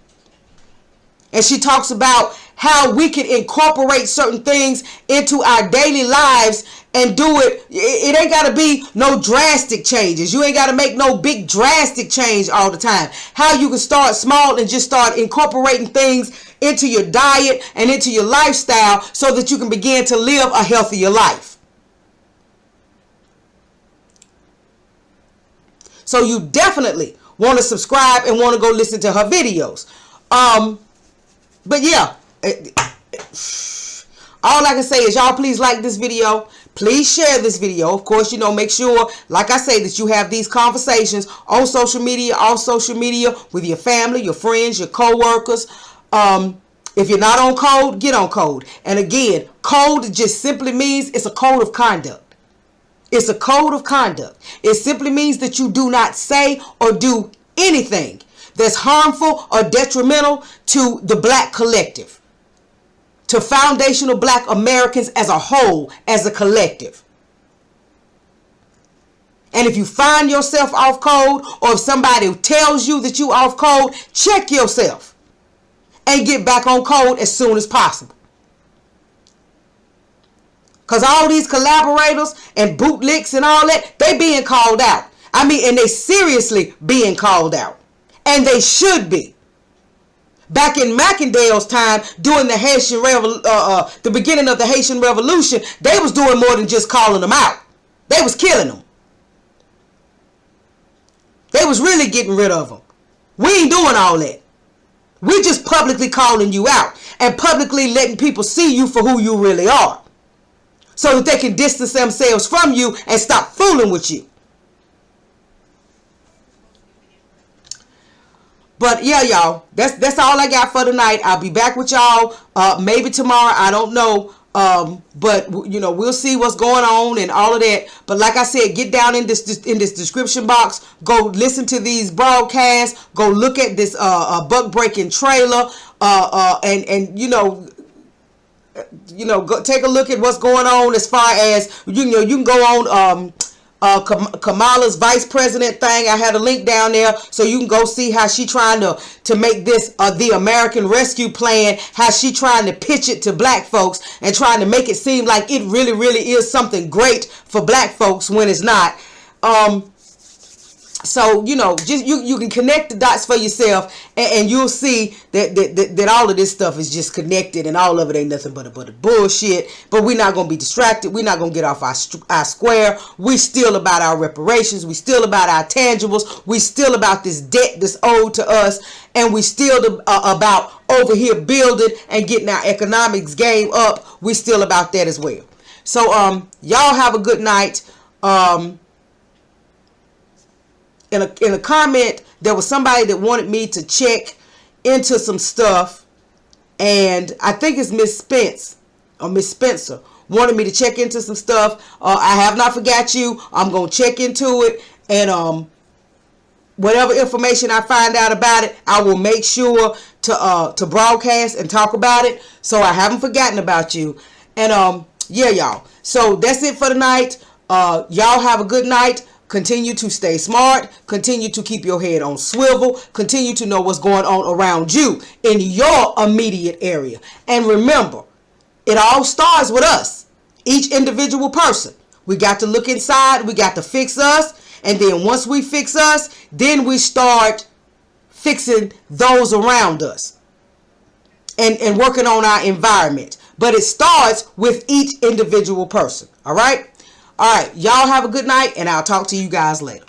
Speaker 1: And she talks about how we can incorporate certain things into our daily lives and do it. It ain't got to be no drastic changes. You ain't got to make no big drastic change all the time. How you can start small and just start incorporating things into your diet and into your lifestyle so that you can begin to live a healthier life. So you definitely want to subscribe and want to go listen to her videos. But yeah, all I can say is y'all please like this video. Please share this video. Of course, you know, make sure, like I say, that you have these conversations on social media, with your family, your friends, your co-workers. If you're not on code, get on code. And again, code just simply means it's a code of conduct. It's a code of conduct. It simply means that you do not say or do anything that's harmful or detrimental to the black collective, to foundational black Americans as a whole, as a collective. And if you find yourself off code, or if somebody tells you that you off code, check yourself and get back on code as soon as possible. Because all these collaborators and bootlicks and all that, they being called out. I mean, and they seriously being called out. And they should be. Back in Mackindale's time, during the Haitian the beginning of the Haitian Revolution, they was doing more than just calling them out. They was killing them. They was really getting rid of them. We ain't doing all that. We just publicly calling you out and publicly letting people see you for who you really are, so that they can distance themselves from you and stop fooling with you. But yeah, y'all, that's all I got for tonight. I'll be back with y'all maybe tomorrow. I don't know. But you know, we'll see what's going on and all of that. But like I said, get down in this description box. Go listen to these broadcasts. Go look at this buck breaking trailer. And go take a look at what's going on as far as you can go on Kamala's vice president thing. I had a link down there, so you can go see how she trying to make this the American Rescue Plan, how she trying to pitch it to black folks and trying to make it seem like it really, really is something great for black folks when it's not. So, just you can connect the dots for yourself, and you'll see that all of this stuff is just connected, and all of it ain't nothing but a bullshit. But we're not going to be distracted. We're not going to get off our square. We still about our reparations. We still about our tangibles. We still about this debt that's owed to us. And we still about over here building and getting our economics game up. We still about that as well. So, y'all have a good night. In a comment, there was somebody that wanted me to check into some stuff, and I think it's Miss Spence or Miss Spencer wanted me to check into some stuff. I have not forgot you. I'm gonna check into it, and whatever information I find out about it, I will make sure to broadcast and talk about it. So I haven't forgotten about you. And yeah, y'all. So that's it for tonight. Y'all have a good night. Continue to stay smart. Continue to keep your head on swivel. Continue to know what's going on around you in your immediate area. And remember, it all starts with us, each individual person. We got to look inside. We got to fix us. And then once we fix us, then we start fixing those around us and working on our environment. But it starts with each individual person. All right? All right, y'all have a good night, and I'll talk to you guys later.